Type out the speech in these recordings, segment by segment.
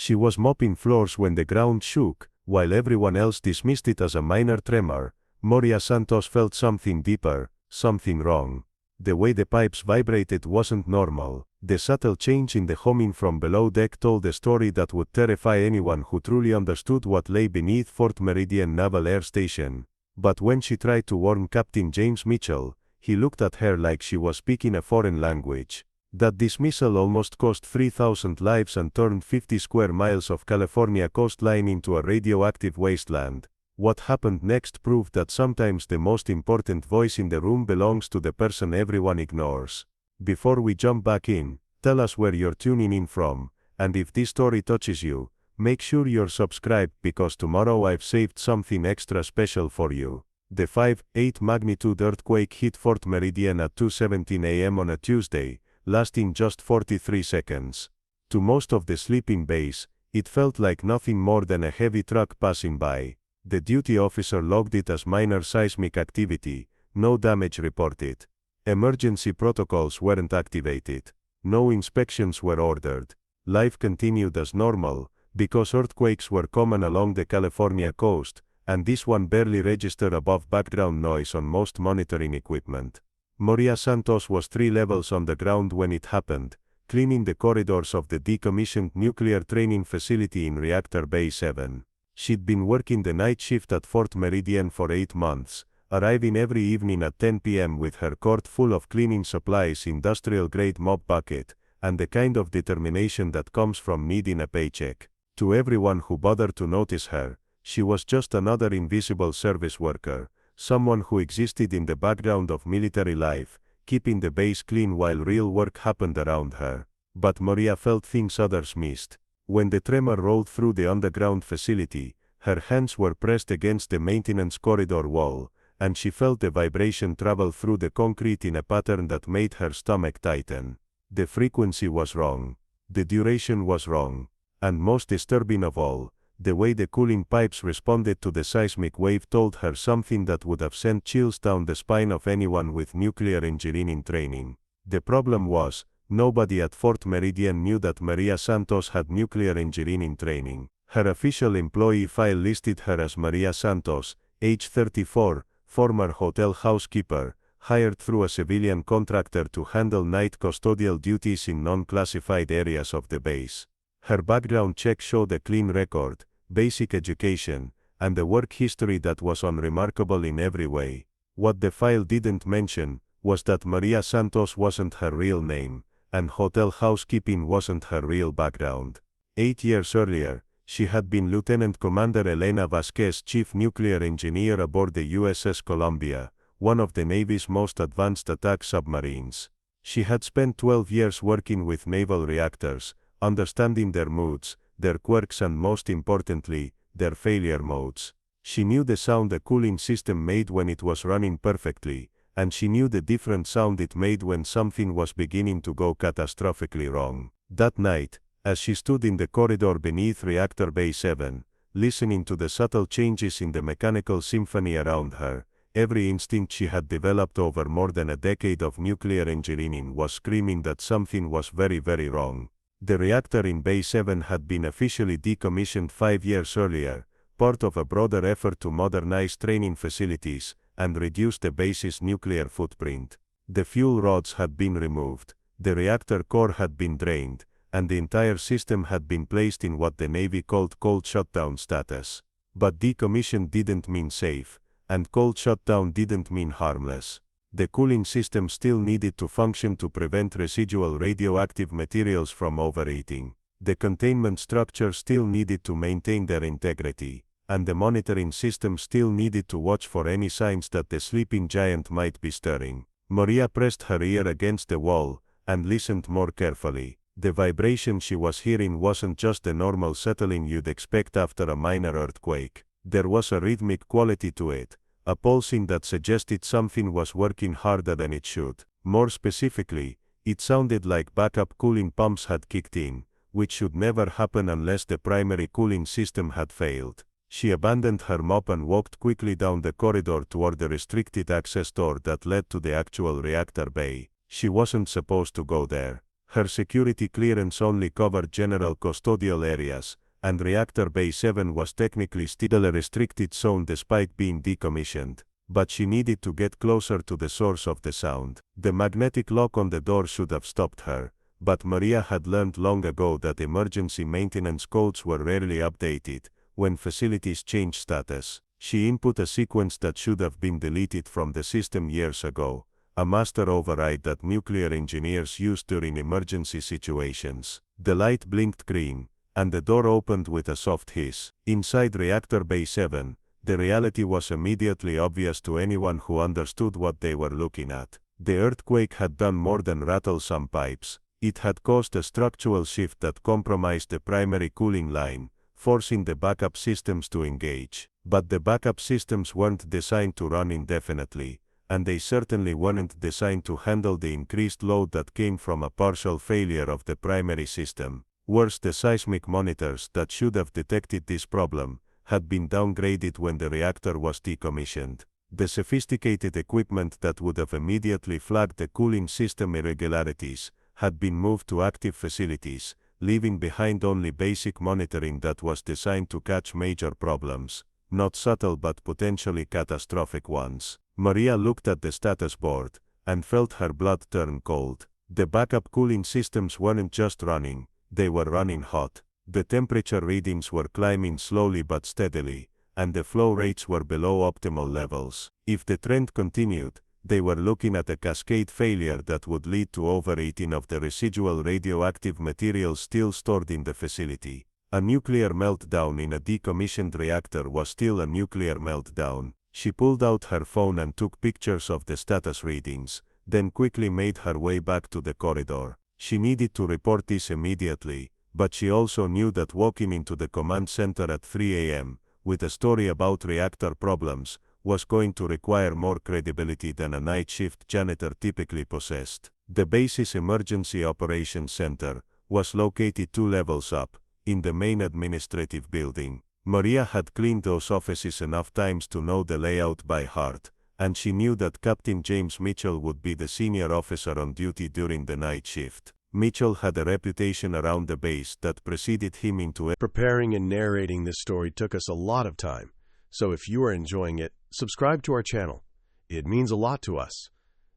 She was mopping floors when the ground shook. While everyone else dismissed it as a minor tremor, Maria Santos felt something deeper, something wrong. The way the pipes vibrated wasn't normal. The subtle change in the humming from below deck told a story that would terrify anyone who truly understood what lay beneath Fort Meridian Naval Air Station. But when she tried to warn Captain James Mitchell, he looked at her like she was speaking a foreign language. That dismissal almost cost 3,000 lives and turned 50 square miles of California coastline into a radioactive wasteland. What happened next proved that sometimes the most important voice in the room belongs to the person everyone ignores. Before we jump back in, tell us where you're tuning in from, and if this story touches you, make sure you're subscribed because tomorrow I've saved something extra special for you. The 5.8 magnitude earthquake hit Fort Meridian at 2:17 a.m. on a Tuesday, lasting just 43 seconds. To most of the sleeping base, it felt like nothing more than a heavy truck passing by. The duty officer logged it as minor seismic activity, no damage reported. Emergency protocols weren't activated. No inspections were ordered. Life continued as normal, because earthquakes were common along the California coast, and this one barely registered above background noise on most monitoring equipment. Maria Santos was 3 levels on the ground when it happened, cleaning the corridors of the decommissioned nuclear training facility in Reactor Bay 7. She'd been working the night shift at Fort Meridian for 8 months, arriving every evening at 10 p.m. with her cart full of cleaning supplies, industrial-grade mop bucket, and the kind of determination that comes from needing a paycheck. To everyone who bothered to notice her, she was just another invisible service worker, someone who existed in the background of military life, keeping the base clean while real work happened around her. But Maria felt things others missed. When the tremor rolled through the underground facility, her hands were pressed against the maintenance corridor wall, and she felt the vibration travel through the concrete in a pattern that made her stomach tighten. The frequency was wrong. The duration was wrong. And most disturbing of all, the way the cooling pipes responded to the seismic wave told her something that would have sent chills down the spine of anyone with nuclear engineering training. The problem was, nobody at Fort Meridian knew that Maria Santos had nuclear engineering training. Her official employee file listed her as Maria Santos, age 34, former hotel housekeeper, hired through a civilian contractor to handle night custodial duties in non-classified areas of the base. Her background check showed a clean record, basic education, and a work history that was unremarkable in every way. What the file didn't mention was that Maria Santos wasn't her real name, and hotel housekeeping wasn't her real background. 8 years earlier, she had been Lieutenant Commander Elena Vasquez, chief nuclear engineer aboard the USS Columbia, one of the Navy's most advanced attack submarines. She had spent 12 years working with naval reactors, understanding their moods, their quirks, and most importantly, their failure modes. She knew the sound a cooling system made when it was running perfectly, and she knew the different sound it made when something was beginning to go catastrophically wrong. That night, as she stood in the corridor beneath Reactor Bay 7, listening to the subtle changes in the mechanical symphony around her, every instinct she had developed over more than a decade of nuclear engineering was screaming that something was very, very wrong. The reactor in Bay 7 had been officially decommissioned 5 years earlier, part of a broader effort to modernize training facilities and reduce the base's nuclear footprint. The fuel rods had been removed, the reactor core had been drained, and the entire system had been placed in what the Navy called cold shutdown status. But decommission didn't mean safe, and cold shutdown didn't mean harmless. The cooling system still needed to function to prevent residual radioactive materials from overheating. The containment structure still needed to maintain their integrity, and the monitoring system still needed to watch for any signs that the sleeping giant might be stirring. Maria pressed her ear against the wall and listened more carefully. The vibration she was hearing wasn't just the normal settling you'd expect after a minor earthquake. There was a rhythmic quality to it, a pulsing that suggested something was working harder than it should. More specifically, it sounded like backup cooling pumps had kicked in, which should never happen unless the primary cooling system had failed. She abandoned her mop and walked quickly down the corridor toward the restricted access door that led to the actual reactor bay. She wasn't supposed to go there. Her security clearance only covered general custodial areas, and Reactor Bay 7 was technically still a restricted zone despite being decommissioned. But she needed to get closer to the source of the sound. The magnetic lock on the door should have stopped her, but Maria had learned long ago that emergency maintenance codes were rarely updated when facilities change status. She input a sequence that should have been deleted from the system years ago, a master override that nuclear engineers use during emergency situations. The light blinked green, and the door opened with a soft hiss. Inside Reactor Bay 7, the reality was immediately obvious to anyone who understood what they were looking at. The earthquake had done more than rattle some pipes. It had caused a structural shift that compromised the primary cooling line, forcing the backup systems to engage. But the backup systems weren't designed to run indefinitely, and they certainly weren't designed to handle the increased load that came from a partial failure of the primary system. Worse, the seismic monitors that should have detected this problem had been downgraded when the reactor was decommissioned. The sophisticated equipment that would have immediately flagged the cooling system irregularities had been moved to active facilities, leaving behind only basic monitoring that was designed to catch major problems, not subtle but potentially catastrophic ones. Maria looked at the status board and felt her blood turn cold. The backup cooling systems weren't just running, they were running hot. The temperature readings were climbing slowly but steadily, and the flow rates were below optimal levels. If the trend continued, they were looking at a cascade failure that would lead to overheating of the residual radioactive material still stored in the facility. A nuclear meltdown in a decommissioned reactor was still a nuclear meltdown. She pulled out her phone and took pictures of the status readings, then quickly made her way back to the corridor. She needed to report this immediately, but she also knew that walking into the command center at 3 a.m., with a story about reactor problems, was going to require more credibility than a night shift janitor typically possessed. The base's Emergency Operations Center was located 2 levels up, in the main administrative building. Maria had cleaned those offices enough times to know the layout by heart, and she knew that Captain James Mitchell would be the senior officer on duty during the night shift. Mitchell had a reputation around the base that preceded him into Preparing and narrating this story took us a lot of time, so if you are enjoying it, subscribe to our channel. It means a lot to us.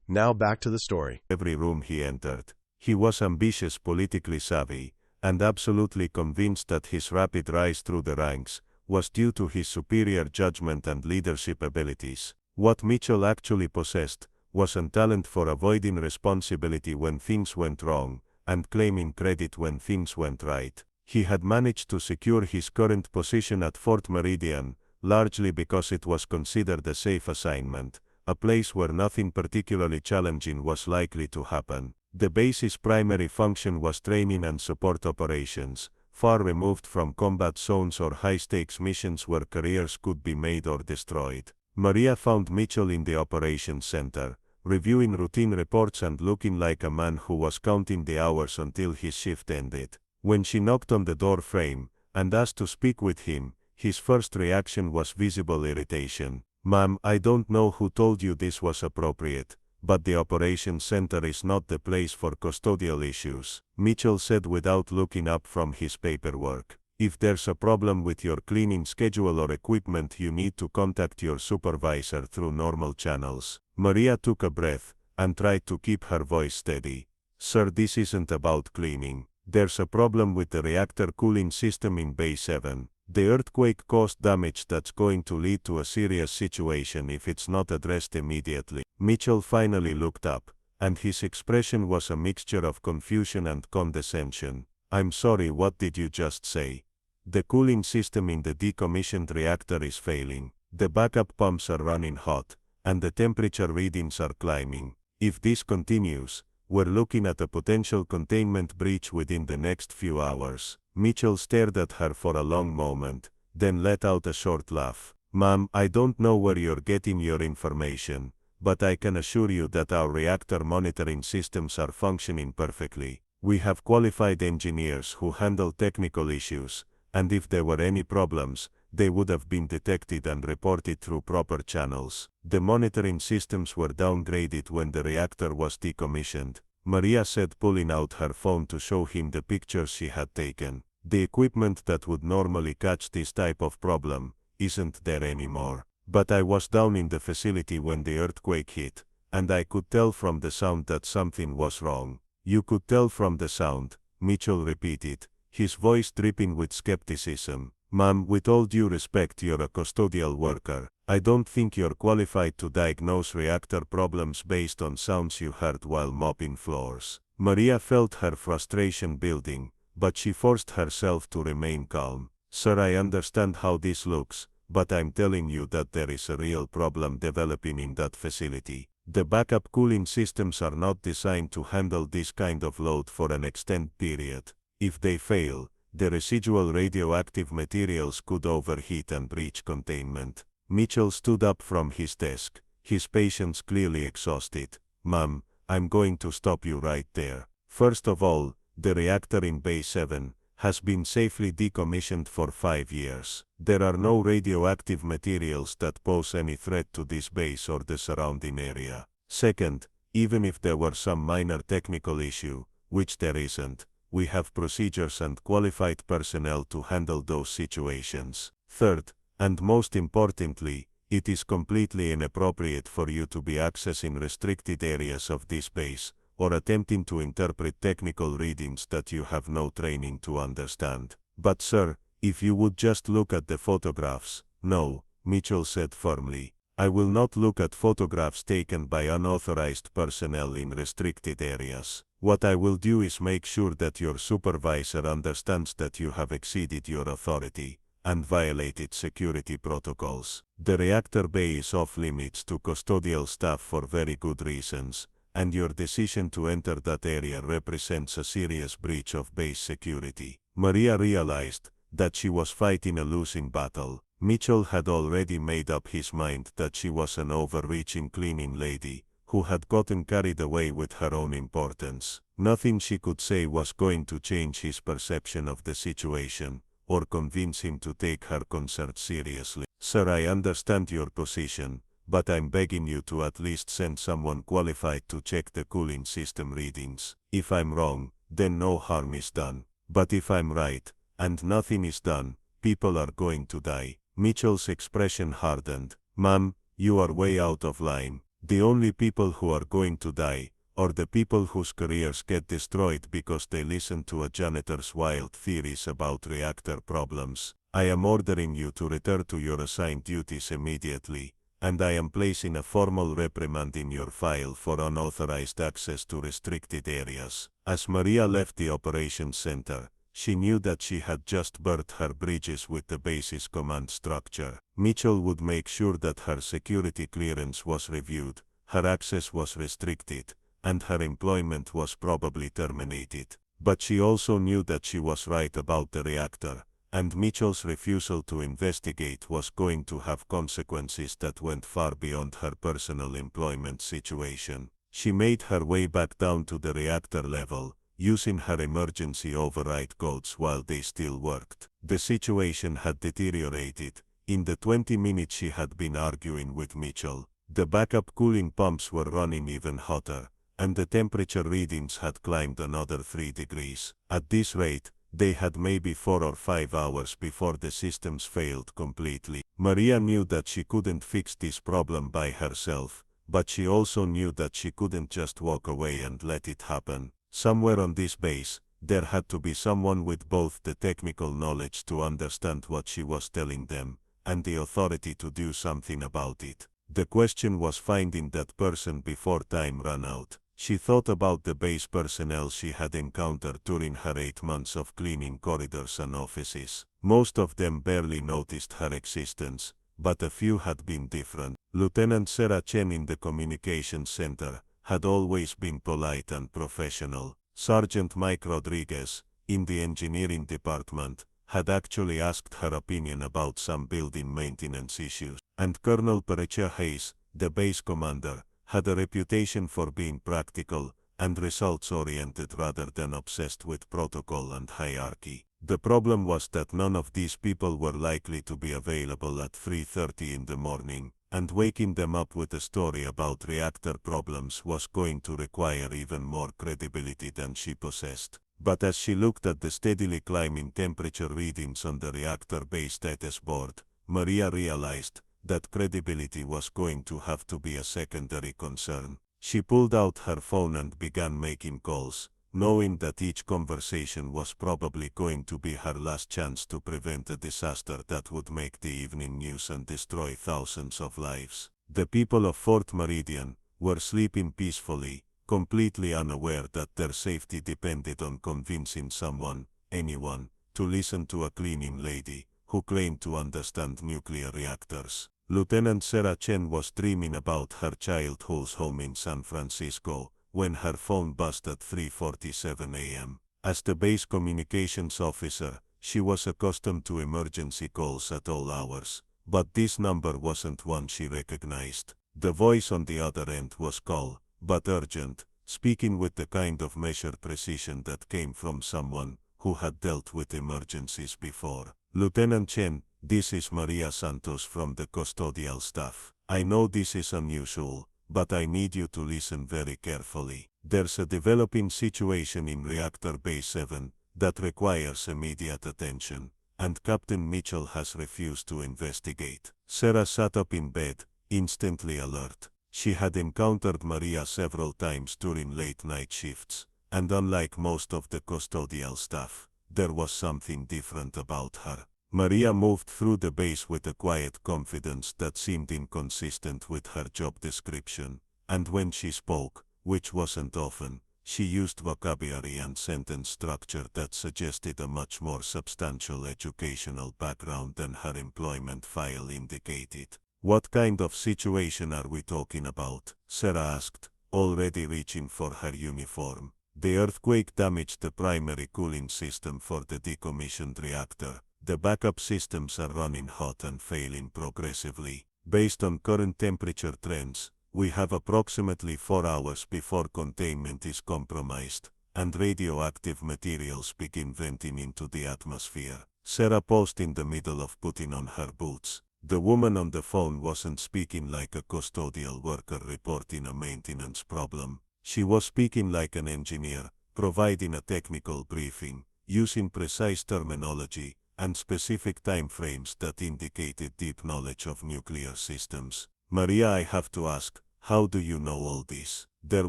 Now back to the story. Every room he entered. He was ambitious, politically savvy, and absolutely convinced that his rapid rise through the ranks was due to his superior judgment and leadership abilities. What Mitchell actually possessed was a talent for avoiding responsibility when things went wrong, and claiming credit when things went right. He had managed to secure his current position at Fort Meridian, largely because it was considered a safe assignment, a place where nothing particularly challenging was likely to happen. The base's primary function was training and support operations, far removed from combat zones or high-stakes missions where careers could be made or destroyed. Maria found Mitchell in the operations center, reviewing routine reports and looking like a man who was counting the hours until his shift ended. When she knocked on the door frame and asked to speak with him, his first reaction was visible irritation. "Ma'am, I don't know who told you this was appropriate, but the operations center is not the place for custodial issues," Mitchell said without looking up from his paperwork. "If there's a problem with your cleaning schedule or equipment, you need to contact your supervisor through normal channels." Maria took a breath and tried to keep her voice steady. "Sir, this isn't about cleaning. There's a problem with the reactor cooling system in Bay 7. The earthquake caused damage that's going to lead to a serious situation if it's not addressed immediately." Mitchell finally looked up, and his expression was a mixture of confusion and condescension. "I'm sorry, what did you just say?" "The cooling system in the decommissioned reactor is failing. The backup pumps are running hot, and the temperature readings are climbing. If this continues, we're looking at a potential containment breach within the next few hours." Mitchell stared at her for a long moment, then let out a short laugh. "Ma'am, I don't know where you're getting your information, but I can assure you that our reactor monitoring systems are functioning perfectly. We have qualified engineers who handle technical issues, and if there were any problems, they would have been detected and reported through proper channels. The monitoring systems were downgraded when the reactor was decommissioned." Maria said, pulling out her phone to show him the pictures she had taken. The equipment that would normally catch this type of problem isn't there anymore. But I was down in the facility when the earthquake hit, and I could tell from the sound that something was wrong. You could tell from the sound, Mitchell repeated, his voice dripping with skepticism. Ma'am, with all due respect, you're a custodial worker. I don't think you're qualified to diagnose reactor problems based on sounds you heard while mopping floors. Maria felt her frustration building, but she forced herself to remain calm. Sir, I understand how this looks, but I'm telling you that there is a real problem developing in that facility. The backup cooling systems are not designed to handle this kind of load for an extended period. If they fail, the residual radioactive materials could overheat and breach containment. Mitchell stood up from his desk, his patience clearly exhausted. Ma'am, I'm going to stop you right there. First of all, the reactor in Bay 7 has been safely decommissioned for 5 years. There are no radioactive materials that pose any threat to this base or the surrounding area. Second, even if there were some minor technical issue, which there isn't, we have procedures and qualified personnel to handle those situations. Third, and most importantly, it is completely inappropriate for you to be accessing restricted areas of this base, or attempting to interpret technical readings that you have no training to understand. But sir, if you would just look at the photographs. No, Mitchell said firmly. I will not look at photographs taken by unauthorized personnel in restricted areas. What I will do is make sure that your supervisor understands that you have exceeded your authority and violated security protocols. The reactor bay is off limits to custodial staff for very good reasons, and your decision to enter that area represents a serious breach of base security. Maria realized that she was fighting a losing battle. Mitchell had already made up his mind that she was an overreaching cleaning lady who had gotten carried away with her own importance. Nothing she could say was going to change his perception of the situation or convince him to take her concerns seriously. Sir, I understand your position, but I'm begging you to at least send someone qualified to check the cooling system readings. If I'm wrong, then no harm is done. But if I'm right, and nothing is done, people are going to die. Mitchell's expression hardened. Ma'am, you are way out of line. The only people who are going to die are the people whose careers get destroyed because they listen to a janitor's wild theories about reactor problems. I am ordering you to return to your assigned duties immediately, and I am placing a formal reprimand in your file for unauthorized access to restricted areas. As Maria left the operations center, she knew that she had just burnt her bridges with the base's command structure. Mitchell would make sure that her security clearance was reviewed, her access was restricted, and her employment was probably terminated. But she also knew that she was right about the reactor, and Mitchell's refusal to investigate was going to have consequences that went far beyond her personal employment situation. She made her way back down to the reactor level, using her emergency override codes while they still worked. The situation had deteriorated. In the 20 minutes she had been arguing with Mitchell, the backup cooling pumps were running even hotter, and the temperature readings had climbed another 3 degrees. At this rate, they had maybe 4 or 5 hours before the systems failed completely. Maria knew that she couldn't fix this problem by herself, but she also knew that she couldn't just walk away and let it happen. Somewhere on this base, there had to be someone with both the technical knowledge to understand what she was telling them, and the authority to do something about it. The question was finding that person before time ran out. She thought about the base personnel she had encountered during her 8 months of cleaning corridors and offices. Most of them barely noticed her existence, but a few had been different. Lieutenant Sarah Chen in the communications center had always been polite and professional. Sergeant Mike Rodriguez, in the engineering department, had actually asked her opinion about some building maintenance issues. And Colonel Perecha Hayes, the base commander, had a reputation for being practical and results-oriented rather than obsessed with protocol and hierarchy. The problem was that none of these people were likely to be available at 3:30 in the morning, and waking them up with a story about reactor problems was going to require even more credibility than she possessed. But as she looked at the steadily climbing temperature readings on the Reactor Bay status board, Maria realized that credibility was going to have to be a secondary concern. She pulled out her phone and began making calls, knowing that each conversation was probably going to be her last chance to prevent a disaster that would make the evening news and destroy thousands of lives. The people of Fort Meridian were sleeping peacefully, completely unaware that their safety depended on convincing someone, anyone, to listen to a cleaning lady who claimed to understand nuclear reactors. Lieutenant Sarah Chen was dreaming about her childhood's home in San Francisco when her phone buzzed at 3:47 a.m. As the base communications officer, she was accustomed to emergency calls at all hours, but this number wasn't one she recognized. The voice on the other end was calm, but urgent, speaking with the kind of measured precision that came from someone who had dealt with emergencies before. Lieutenant Chen, this is Maria Santos from the custodial staff. I know this is unusual, but I need you to listen very carefully. There's a developing situation in Reactor Bay 7 that requires immediate attention, and Captain Mitchell has refused to investigate. Sarah sat up in bed, instantly alert. She had encountered Maria several times during late-night shifts, and unlike most of the custodial staff, there was something different about her. Maria moved through the base with a quiet confidence that seemed inconsistent with her job description, and when she spoke, which wasn't often, she used vocabulary and sentence structure that suggested a much more substantial educational background than her employment file indicated. What kind of situation are we talking about? Sarah asked, already reaching for her uniform. The earthquake damaged the primary cooling system for the decommissioned reactor. The backup systems are running hot and failing progressively. Based on current temperature trends, we have approximately 4 hours before containment is compromised, and radioactive materials begin venting into the atmosphere. Sarah paused in the middle of putting on her boots. The woman on the phone wasn't speaking like a custodial worker reporting a maintenance problem. She was speaking like an engineer, providing a technical briefing, using precise terminology and specific time frames that indicated deep knowledge of nuclear systems. Maria, I have to ask, how do you know all this? There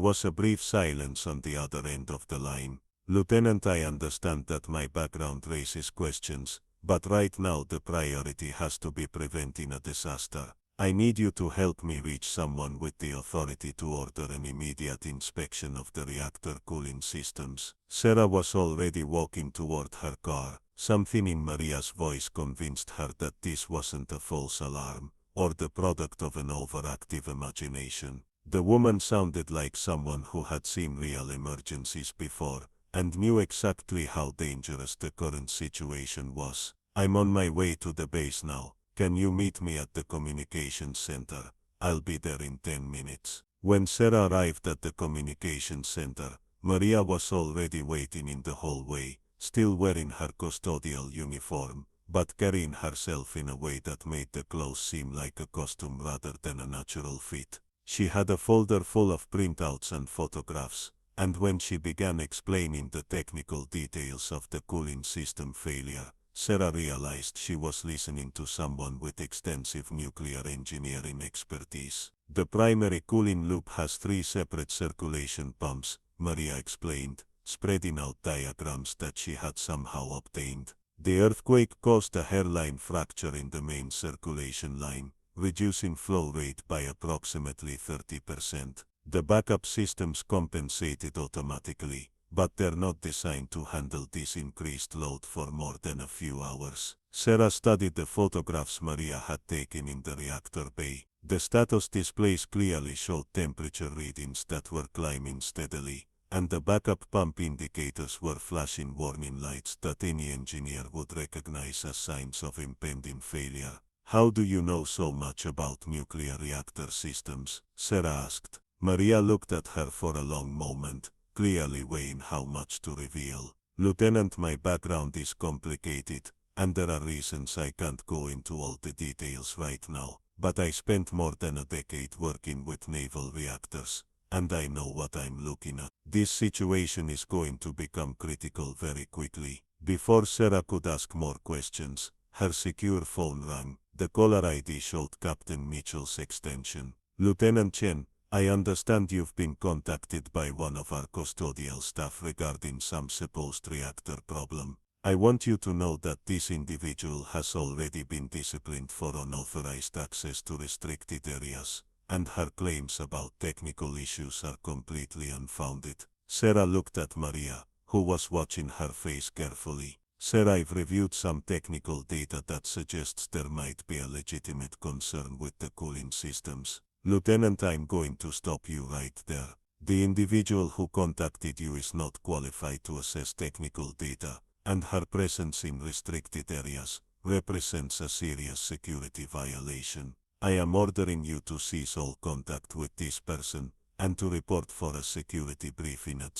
was a brief silence on the other end of the line. Lieutenant, I understand that my background raises questions, but right now the priority has to be preventing a disaster. I need you to help me reach someone with the authority to order an immediate inspection of the reactor cooling systems. Sarah was already walking toward her car. Something in Maria's voice convinced her that this wasn't a false alarm, or the product of an overactive imagination. The woman sounded like someone who had seen real emergencies before, and knew exactly how dangerous the current situation was. I'm on my way to the base now. Can you meet me at the communications center? I'll be there in 10 minutes. When Sarah arrived at the communications center, Maria was already waiting in the hallway, still wearing her custodial uniform, but carrying herself in a way that made the clothes seem like a costume rather than a natural fit. She had a folder full of printouts and photographs, and when she began explaining the technical details of the cooling system failure, Sarah realized she was listening to someone with extensive nuclear engineering expertise. The primary cooling loop has 3 separate circulation pumps, Maria explained, spreading out diagrams that she had somehow obtained. The earthquake caused a hairline fracture in the main circulation line, reducing flow rate by approximately 30%. The backup systems compensated automatically, but they're not designed to handle this increased load for more than a few hours. Sarah studied the photographs Maria had taken in the reactor bay. The status displays clearly showed temperature readings that were climbing steadily, and the backup pump indicators were flashing warning lights that any engineer would recognize as signs of impending failure. How do you know so much about nuclear reactor systems? Sarah asked. Maria looked at her for a long moment, clearly weighing how much to reveal. Lieutenant, my background is complicated, and there are reasons I can't go into all the details right now, but I spent more than a decade working with naval reactors, and I know what I'm looking at. This situation is going to become critical very quickly. Before Sarah could ask more questions, her secure phone rang. The caller ID showed Captain Mitchell's extension. Lieutenant Chen, I understand you've been contacted by one of our custodial staff regarding some supposed reactor problem. I want you to know that this individual has already been disciplined for unauthorized access to restricted areas, and her claims about technical issues are completely unfounded. Sarah looked at Maria, who was watching her face carefully. Sir, I've reviewed some technical data that suggests there might be a legitimate concern with the cooling systems. Lieutenant, I'm going to stop you right there. The individual who contacted you is not qualified to assess technical data, and her presence in restricted areas represents a serious security violation. I am ordering you to cease all contact with this person, and to report for a security briefing at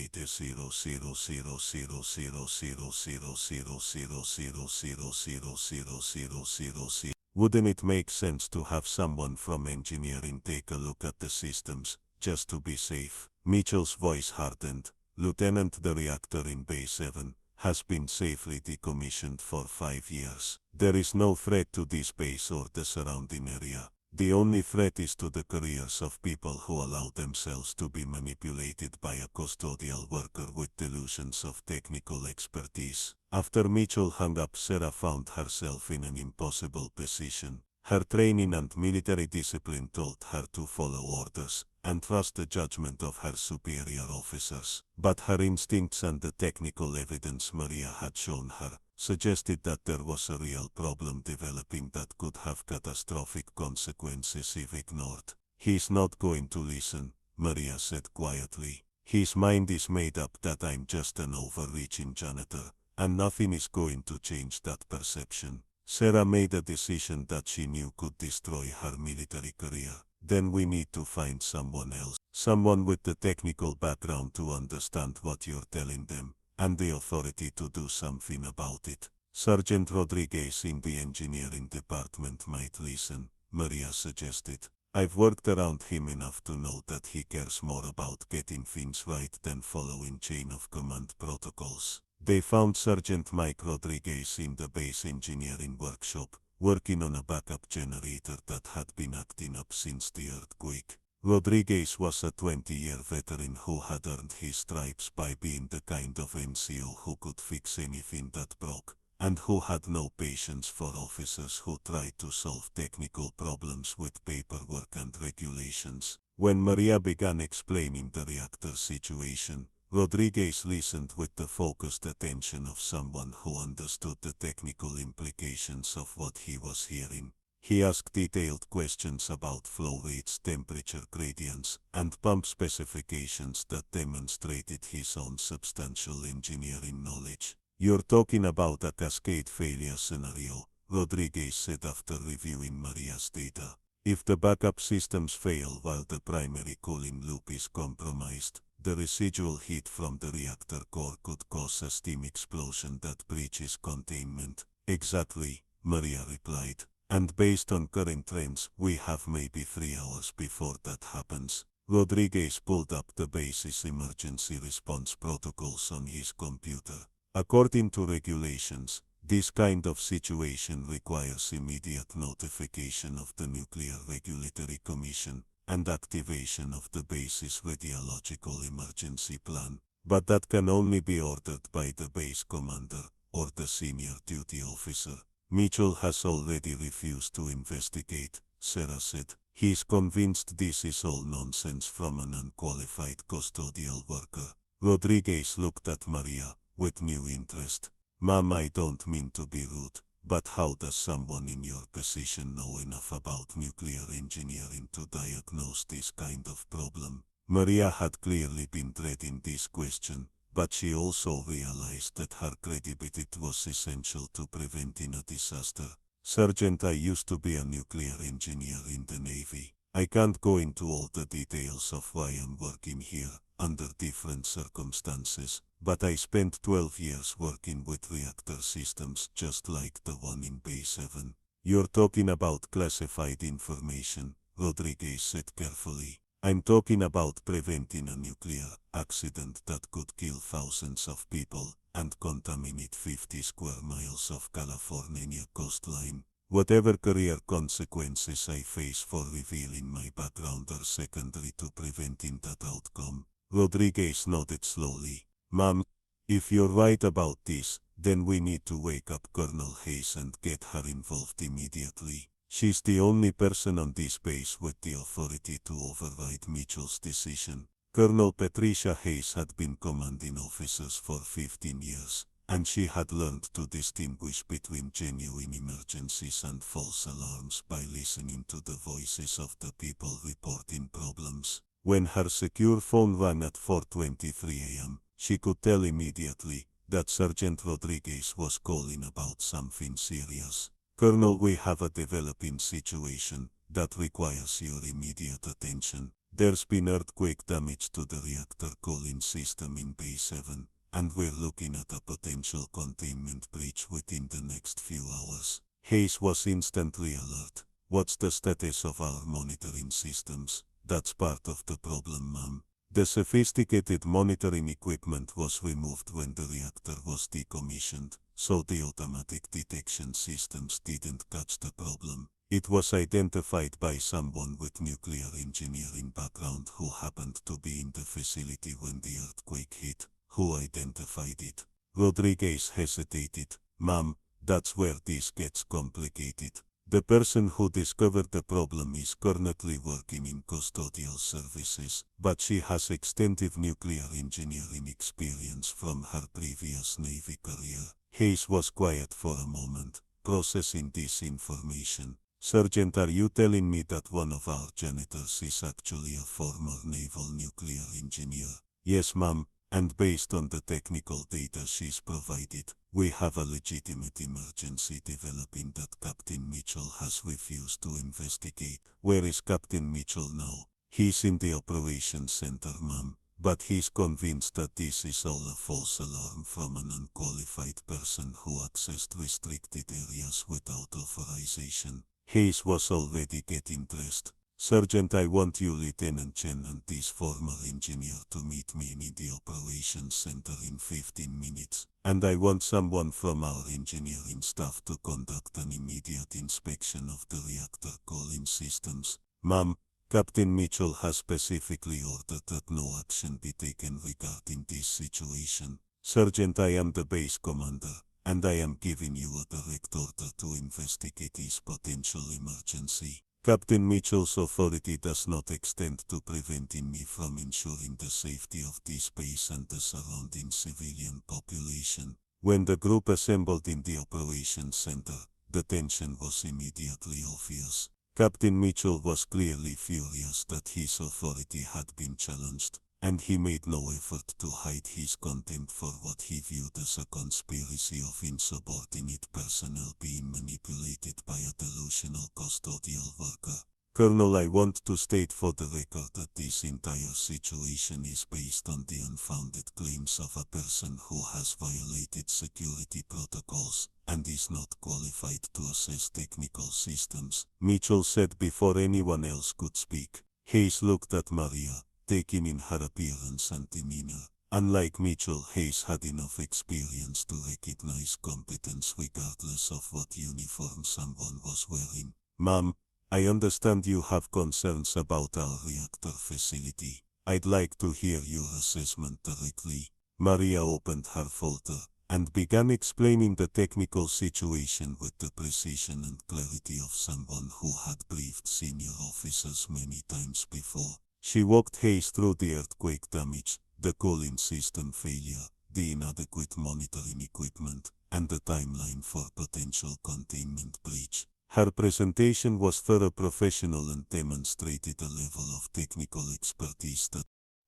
08000000000000000000000000000000000000000000000000000000000000000000000000000000000000000000000000000000000000000000000000000000000000000000000000000000000000000000000000000000000000000000000000000000000000000000000000000000000000000000000000. Just to be safe. Mitchell's voice hardened. Lieutenant, the reactor in Bay 7 has been safely decommissioned for 5 years. There is no threat to this base or the surrounding area. The only threat is to the careers of people who allow themselves to be manipulated by a custodial worker with delusions of technical expertise. After Mitchell hung up, Sarah found herself in an impossible position. Her training and military discipline told her to follow orders and trust the judgment of her superior officers. But her instincts and the technical evidence Maria had shown her suggested that there was a real problem developing that could have catastrophic consequences if ignored. He's not going to listen, Maria said quietly. His mind is made up that I'm just an overreaching janitor, and nothing is going to change that perception. Sarah made a decision that she knew could destroy her military career. Then we need to find someone else. Someone with the technical background to understand what you're telling them, and the authority to do something about it. Sergeant Rodriguez in the engineering department might listen, Maria suggested. I've worked around him enough to know that he cares more about getting things right than following chain of command protocols. They found Sergeant Mike Rodriguez in the base engineering workshop, working on a backup generator that had been acting up since the earthquake. Rodriguez was a 20-year veteran who had earned his stripes by being the kind of NCO who could fix anything that broke, and who had no patience for officers who tried to solve technical problems with paperwork and regulations. When Maria began explaining the reactor situation, Rodriguez listened with the focused attention of someone who understood the technical implications of what he was hearing. He asked detailed questions about flow rates, temperature gradients, and pump specifications that demonstrated his own substantial engineering knowledge. You're talking about a cascade failure scenario, Rodriguez said after reviewing Maria's data. If the backup systems fail while the primary cooling loop is compromised, the residual heat from the reactor core could cause a steam explosion that breaches containment. Exactly, Maria replied. And based on current trends, we have maybe 3 hours before that happens. Rodriguez pulled up the base's emergency response protocols on his computer. According to regulations, this kind of situation requires immediate notification of the Nuclear Regulatory Commission and activation of the base's radiological emergency plan. But that can only be ordered by the base commander or the senior duty officer. Mitchell has already refused to investigate, Sarah said. He's convinced this is all nonsense from an unqualified custodial worker. Rodriguez looked at Maria with new interest. Ma'am, I don't mean to be rude, but how does someone in your position know enough about nuclear engineering to diagnose this kind of problem? Maria had clearly been dreading this question, but she also realized that her credibility was essential to preventing a disaster. Sergeant, I used to be a nuclear engineer in the Navy. I can't go into all the details of why I'm working here, under different circumstances, but I spent 12 years working with reactor systems just like the one in Bay 7. You're talking about classified information, Rodriguez said carefully. I'm talking about preventing a nuclear accident that could kill thousands of people and contaminate 50 square miles of California coastline. Whatever career consequences I face for revealing my background are secondary to preventing that outcome. Rodriguez nodded slowly. Ma'am, if you're right about this, then we need to wake up Colonel Hayes and get her involved immediately. She's the only person on this base with the authority to override Mitchell's decision. Colonel Patricia Hayes had been commanding officers for 15 years, and she had learned to distinguish between genuine emergencies and false alarms by listening to the voices of the people reporting problems. When her secure phone rang at 4:23 a.m., she could tell immediately that Sergeant Rodriguez was calling about something serious. Colonel, we have a developing situation that requires your immediate attention. There's been earthquake damage to the reactor cooling system in Bay 7, and we're looking at a potential containment breach within the next few hours. Hayes was instantly alert. What's the status of our monitoring systems? That's part of the problem, ma'am. The sophisticated monitoring equipment was removed when the reactor was decommissioned, so the automatic detection systems didn't catch the problem. It was identified by someone with nuclear engineering background who happened to be in the facility when the earthquake hit. Who identified it? Rodriguez hesitated. Ma'am, that's where this gets complicated. The person who discovered the problem is currently working in custodial services, but she has extensive nuclear engineering experience from her previous Navy career. Hayes was quiet for a moment, processing this information. Sergeant, are you telling me that one of our janitors is actually a former naval nuclear engineer? Yes, ma'am. And based on the technical data she's provided, we have a legitimate emergency developing that Captain Mitchell has refused to investigate. Where is Captain Mitchell now? He's in the operations center, ma'am, but he's convinced that this is all a false alarm from an unqualified person who accessed restricted areas without authorization. Hayes was already getting dressed. Sergeant, I want you, Lieutenant Chen, and this former engineer to meet me in the operations center in 15 minutes. And I want someone from our engineering staff to conduct an immediate inspection of the reactor cooling systems. Ma'am, Captain Mitchell has specifically ordered that no action be taken regarding this situation. Sergeant, I am the base commander, and I am giving you a direct order to investigate this potential emergency. Captain Mitchell's authority does not extend to preventing me from ensuring the safety of this base and the surrounding civilian population. When the group assembled in the operations center, the tension was immediately obvious. Captain Mitchell was clearly furious that his authority had been challenged, and he made no effort to hide his contempt for what he viewed as a conspiracy of insubordinate personnel being manipulated by a delusional custodial worker. Colonel, I want to state for the record that this entire situation is based on the unfounded claims of a person who has violated security protocols and is not qualified to assess technical systems, Mitchell said before anyone else could speak. Hayes looked at Maria, taking in her appearance and demeanor. Unlike Mitchell, Hayes had enough experience to recognize competence regardless of what uniform someone was wearing. Ma'am, I understand you have concerns about our reactor facility. I'd like to hear your assessment directly. Maria opened her folder and began explaining the technical situation with the precision and clarity of someone who had briefed senior officers many times before. She walked Hayes through the earthquake damage, the cooling system failure, the inadequate monitoring equipment, and the timeline for potential containment breach. Her presentation was thorough, professional, and demonstrated a level of technical expertise that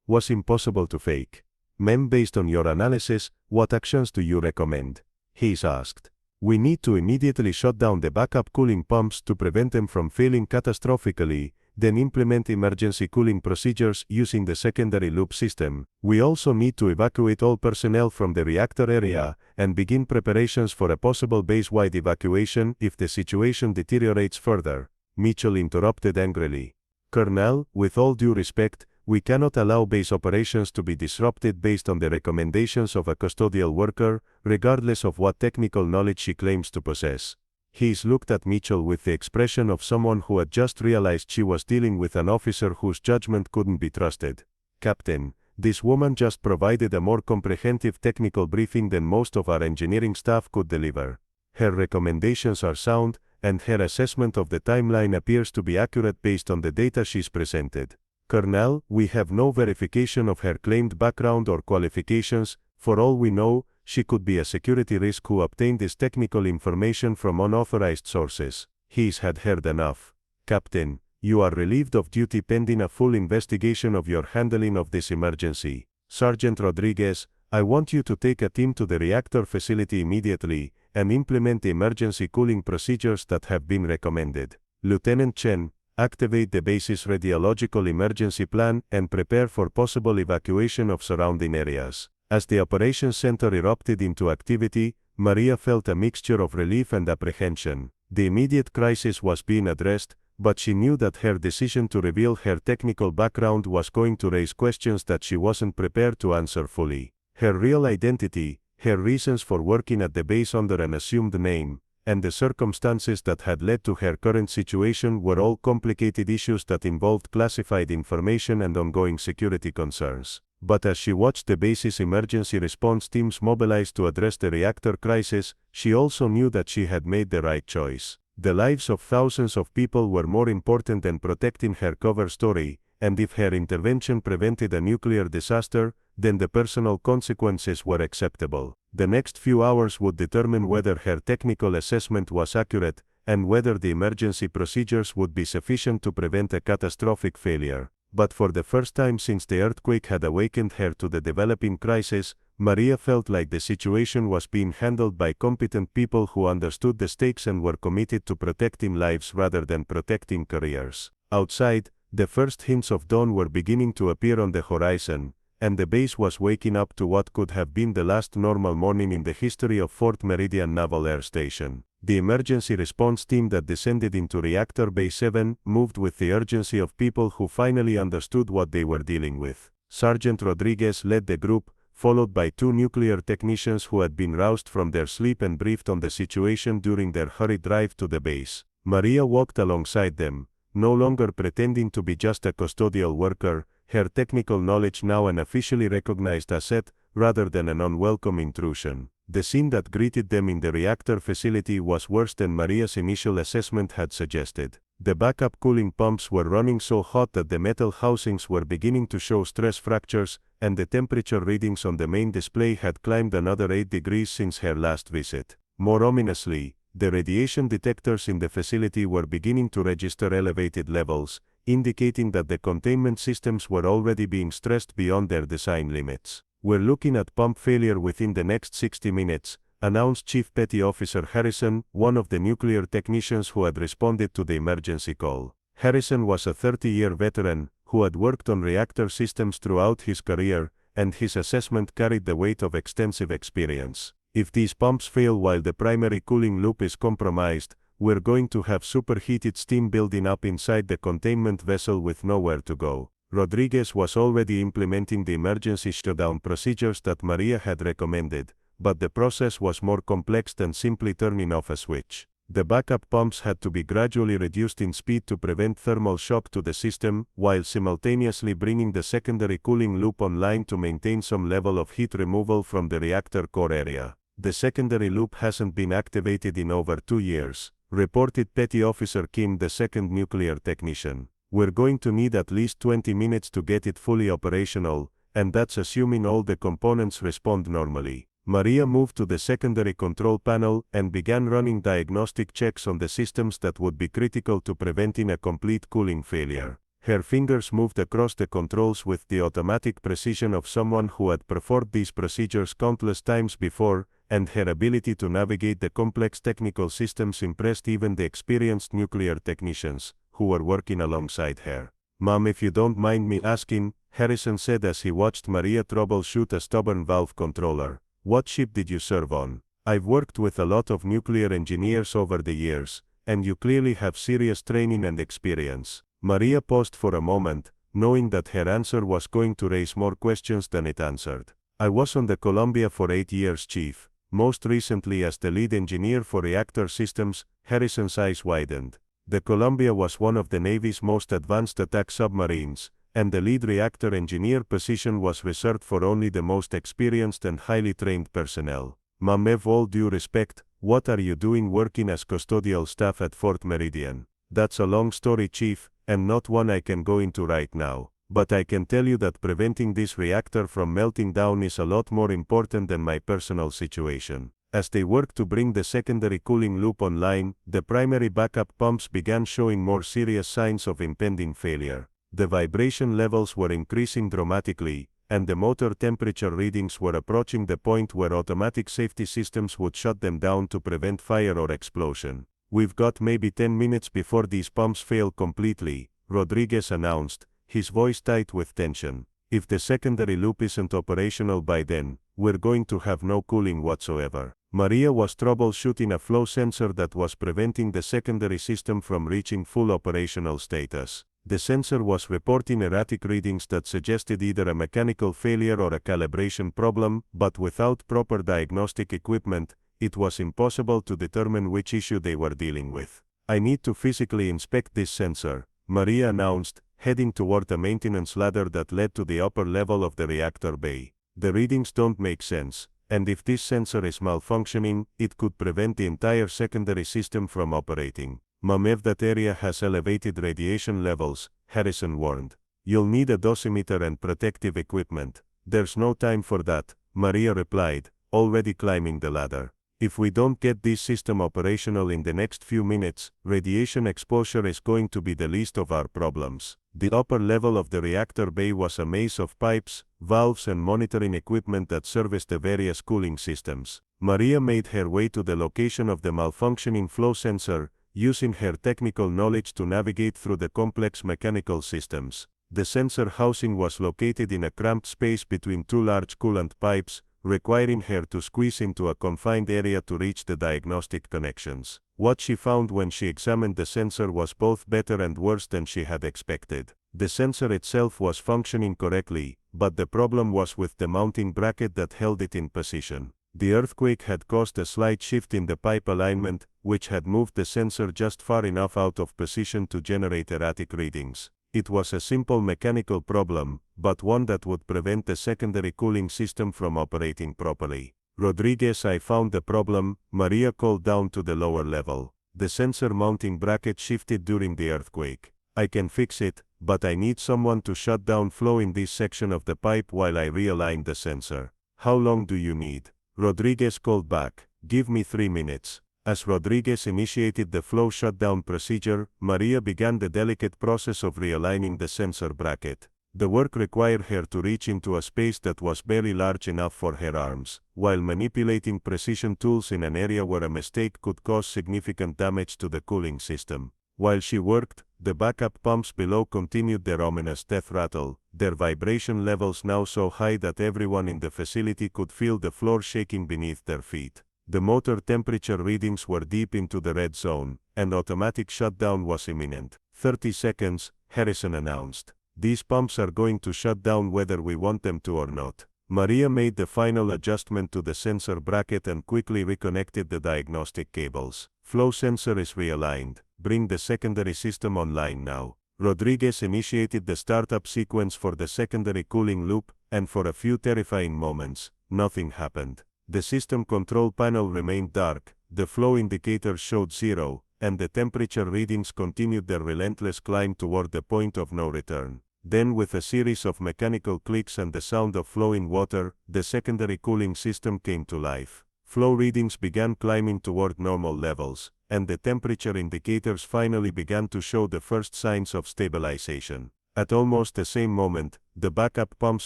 was impossible to fake. Ma'am, based on your analysis, what actions do you recommend? Hayes asked. We need to immediately shut down the backup cooling pumps to prevent them from failing catastrophically. then implement emergency cooling procedures using the secondary loop system. We also need to evacuate all personnel from the reactor area and begin preparations for a possible base-wide evacuation if the situation deteriorates further. Mitchell interrupted angrily. Colonel, with all due respect, we cannot allow base operations to be disrupted based on the recommendations of a custodial worker, regardless of what technical knowledge she claims to possess. He looked at Mitchell with the expression of someone who had just realized she was dealing with an officer whose judgment couldn't be trusted. Captain, this woman just provided a more comprehensive technical briefing than most of our engineering staff could deliver. Her recommendations are sound, and her assessment of the timeline appears to be accurate based on the data she's presented. Colonel, we have no verification of her claimed background or qualifications. For all we know, she could be a security risk who obtained this technical information from unauthorized sources. He's had heard enough. Captain, you are relieved of duty pending a full investigation of your handling of this emergency. Sergeant Rodriguez, I want you to take a team to the reactor facility immediately and implement the emergency cooling procedures that have been recommended. Lieutenant Chen, activate the base's radiological emergency plan and prepare for possible evacuation of surrounding areas. As the operations center erupted into activity, Maria felt a mixture of relief and apprehension. The immediate crisis was being addressed, but she knew that her decision to reveal her technical background was going to raise questions that she wasn't prepared to answer fully. Her real identity, her reasons for working at the base under an assumed name, and the circumstances that had led to her current situation were all complicated issues that involved classified information and ongoing security concerns. But as she watched the base's emergency response teams mobilize to address the reactor crisis, she also knew that she had made the right choice. The lives of thousands of people were more important than protecting her cover story, and if her intervention prevented a nuclear disaster, then the personal consequences were acceptable. The next few hours would determine whether her technical assessment was accurate, and whether the emergency procedures would be sufficient to prevent a catastrophic failure. But for the first time since the earthquake had awakened her to the developing crisis, Maria felt like the situation was being handled by competent people who understood the stakes and were committed to protecting lives rather than protecting careers. Outside, the first hints of dawn were beginning to appear on the horizon, and the base was waking up to what could have been the last normal morning in the history of Fort Meridian Naval Air Station. The emergency response team that descended into Reactor Bay 7 moved with the urgency of people who finally understood what they were dealing with. Sergeant Rodriguez led the group, followed by two nuclear technicians who had been roused from their sleep and briefed on the situation during their hurried drive to the base. Maria walked alongside them, no longer pretending to be just a custodial worker, her technical knowledge now an officially recognized asset, rather than an unwelcome intrusion. The scene that greeted them in the reactor facility was worse than Maria's initial assessment had suggested. The backup cooling pumps were running so hot that the metal housings were beginning to show stress fractures, and the temperature readings on the main display had climbed another 8 degrees since her last visit. More ominously, the radiation detectors in the facility were beginning to register elevated levels, indicating that the containment systems were already being stressed beyond their design limits. "We're looking at pump failure within the next 60 minutes, announced Chief Petty Officer Harrison, one of the nuclear technicians who had responded to the emergency call. Harrison was a 30-year veteran, who had worked on reactor systems throughout his career, and his assessment carried the weight of extensive experience. "If these pumps fail while the primary cooling loop is compromised, we're going to have superheated steam building up inside the containment vessel with nowhere to go." Rodriguez was already implementing the emergency shutdown procedures that Maria had recommended, but the process was more complex than simply turning off a switch. The backup pumps had to be gradually reduced in speed to prevent thermal shock to the system, while simultaneously bringing the secondary cooling loop online to maintain some level of heat removal from the reactor core area. "The secondary loop hasn't been activated in over 2 years, reported Petty Officer Kim, the second nuclear technician. "We're going to need at least 20 minutes to get it fully operational, and that's assuming all the components respond normally." Maria moved to the secondary control panel and began running diagnostic checks on the systems that would be critical to preventing a complete cooling failure. Her fingers moved across the controls with the automatic precision of someone who had performed these procedures countless times before, and her ability to navigate the complex technical systems impressed even the experienced nuclear technicians, who were working alongside her. "Mom, if you don't mind me asking," Harrison said as he watched Maria troubleshoot a stubborn valve controller, "what ship did you serve on? I've worked with a lot of nuclear engineers over the years, and you clearly have serious training and experience." Maria paused for a moment, knowing that her answer was going to raise more questions than it answered. "I was on the Columbia for 8 years, Chief, most recently as the lead engineer for reactor systems." Harrison's eyes widened. The Columbia was one of the Navy's most advanced attack submarines, and the lead reactor engineer position was reserved for only the most experienced and highly trained personnel. "Ma'am, with all due respect, what are you doing working as custodial staff at Fort Meridian?" "That's a long story, Chief, and not one I can go into right now. But I can tell you that preventing this reactor from melting down is a lot more important than my personal situation." As they worked to bring the secondary cooling loop online, the primary backup pumps began showing more serious signs of impending failure. The vibration levels were increasing dramatically, and the motor temperature readings were approaching the point where automatic safety systems would shut them down to prevent fire or explosion. "We've got maybe 10 minutes before these pumps fail completely," Rodriguez announced, his voice tight with tension. "If the secondary loop isn't operational by then, we're going to have no cooling whatsoever." Maria was troubleshooting a flow sensor that was preventing the secondary system from reaching full operational status. The sensor was reporting erratic readings that suggested either a mechanical failure or a calibration problem, but without proper diagnostic equipment, it was impossible to determine which issue they were dealing with. "I need to physically inspect this sensor," Maria announced, heading toward a maintenance ladder that led to the upper level of the reactor bay. "The readings don't make sense, and if this sensor is malfunctioning, it could prevent the entire secondary system from operating." "Ma'am, if that area has elevated radiation levels," Harrison warned. "You'll need a dosimeter and protective equipment." "There's no time for that," Maria replied, already climbing the ladder. "If we don't get this system operational in the next few minutes, radiation exposure is going to be the least of our problems." The upper level of the reactor bay was a maze of pipes, valves and monitoring equipment that serviced the various cooling systems. Maria made her way to the location of the malfunctioning flow sensor, using her technical knowledge to navigate through the complex mechanical systems. The sensor housing was located in a cramped space between two large coolant pipes, requiring her to squeeze into a confined area to reach the diagnostic connections. What she found when she examined the sensor was both better and worse than she had expected. The sensor itself was functioning correctly, but the problem was with the mounting bracket that held it in position. The earthquake had caused a slight shift in the pipe alignment, which had moved the sensor just far enough out of position to generate erratic readings. It was a simple mechanical problem, but one that would prevent the secondary cooling system from operating properly. "Rodriguez, I found the problem," Maria called down to the lower level. "The sensor mounting bracket shifted during the earthquake. I can fix it, but I need someone to shut down flow in this section of the pipe while I realign the sensor." "How long do you need?" Rodriguez called back. "Give me 3 minutes." As Rodriguez initiated the flow shutdown procedure, Maria began the delicate process of realigning the sensor bracket. The work required her to reach into a space that was barely large enough for her arms, while manipulating precision tools in an area where a mistake could cause significant damage to the cooling system. While she worked, the backup pumps below continued their ominous death rattle, their vibration levels now so high that everyone in the facility could feel the floor shaking beneath their feet. The motor temperature readings were deep into the red zone, and automatic shutdown was imminent. 30 seconds, Harrison announced. "These pumps are going to shut down whether we want them to or not." Maria made the final adjustment to the sensor bracket and quickly reconnected the diagnostic cables. "Flow sensor is realigned. Bring the secondary system online now." Rodriguez initiated the startup sequence for the secondary cooling loop, and for a few terrifying moments, nothing happened. The system control panel remained dark, the flow indicators showed 0, and the temperature readings continued their relentless climb toward the point of no return. Then, with a series of mechanical clicks and the sound of flowing water, the secondary cooling system came to life. Flow readings began climbing toward normal levels, and the temperature indicators finally began to show the first signs of stabilization. At almost the same moment, the backup pumps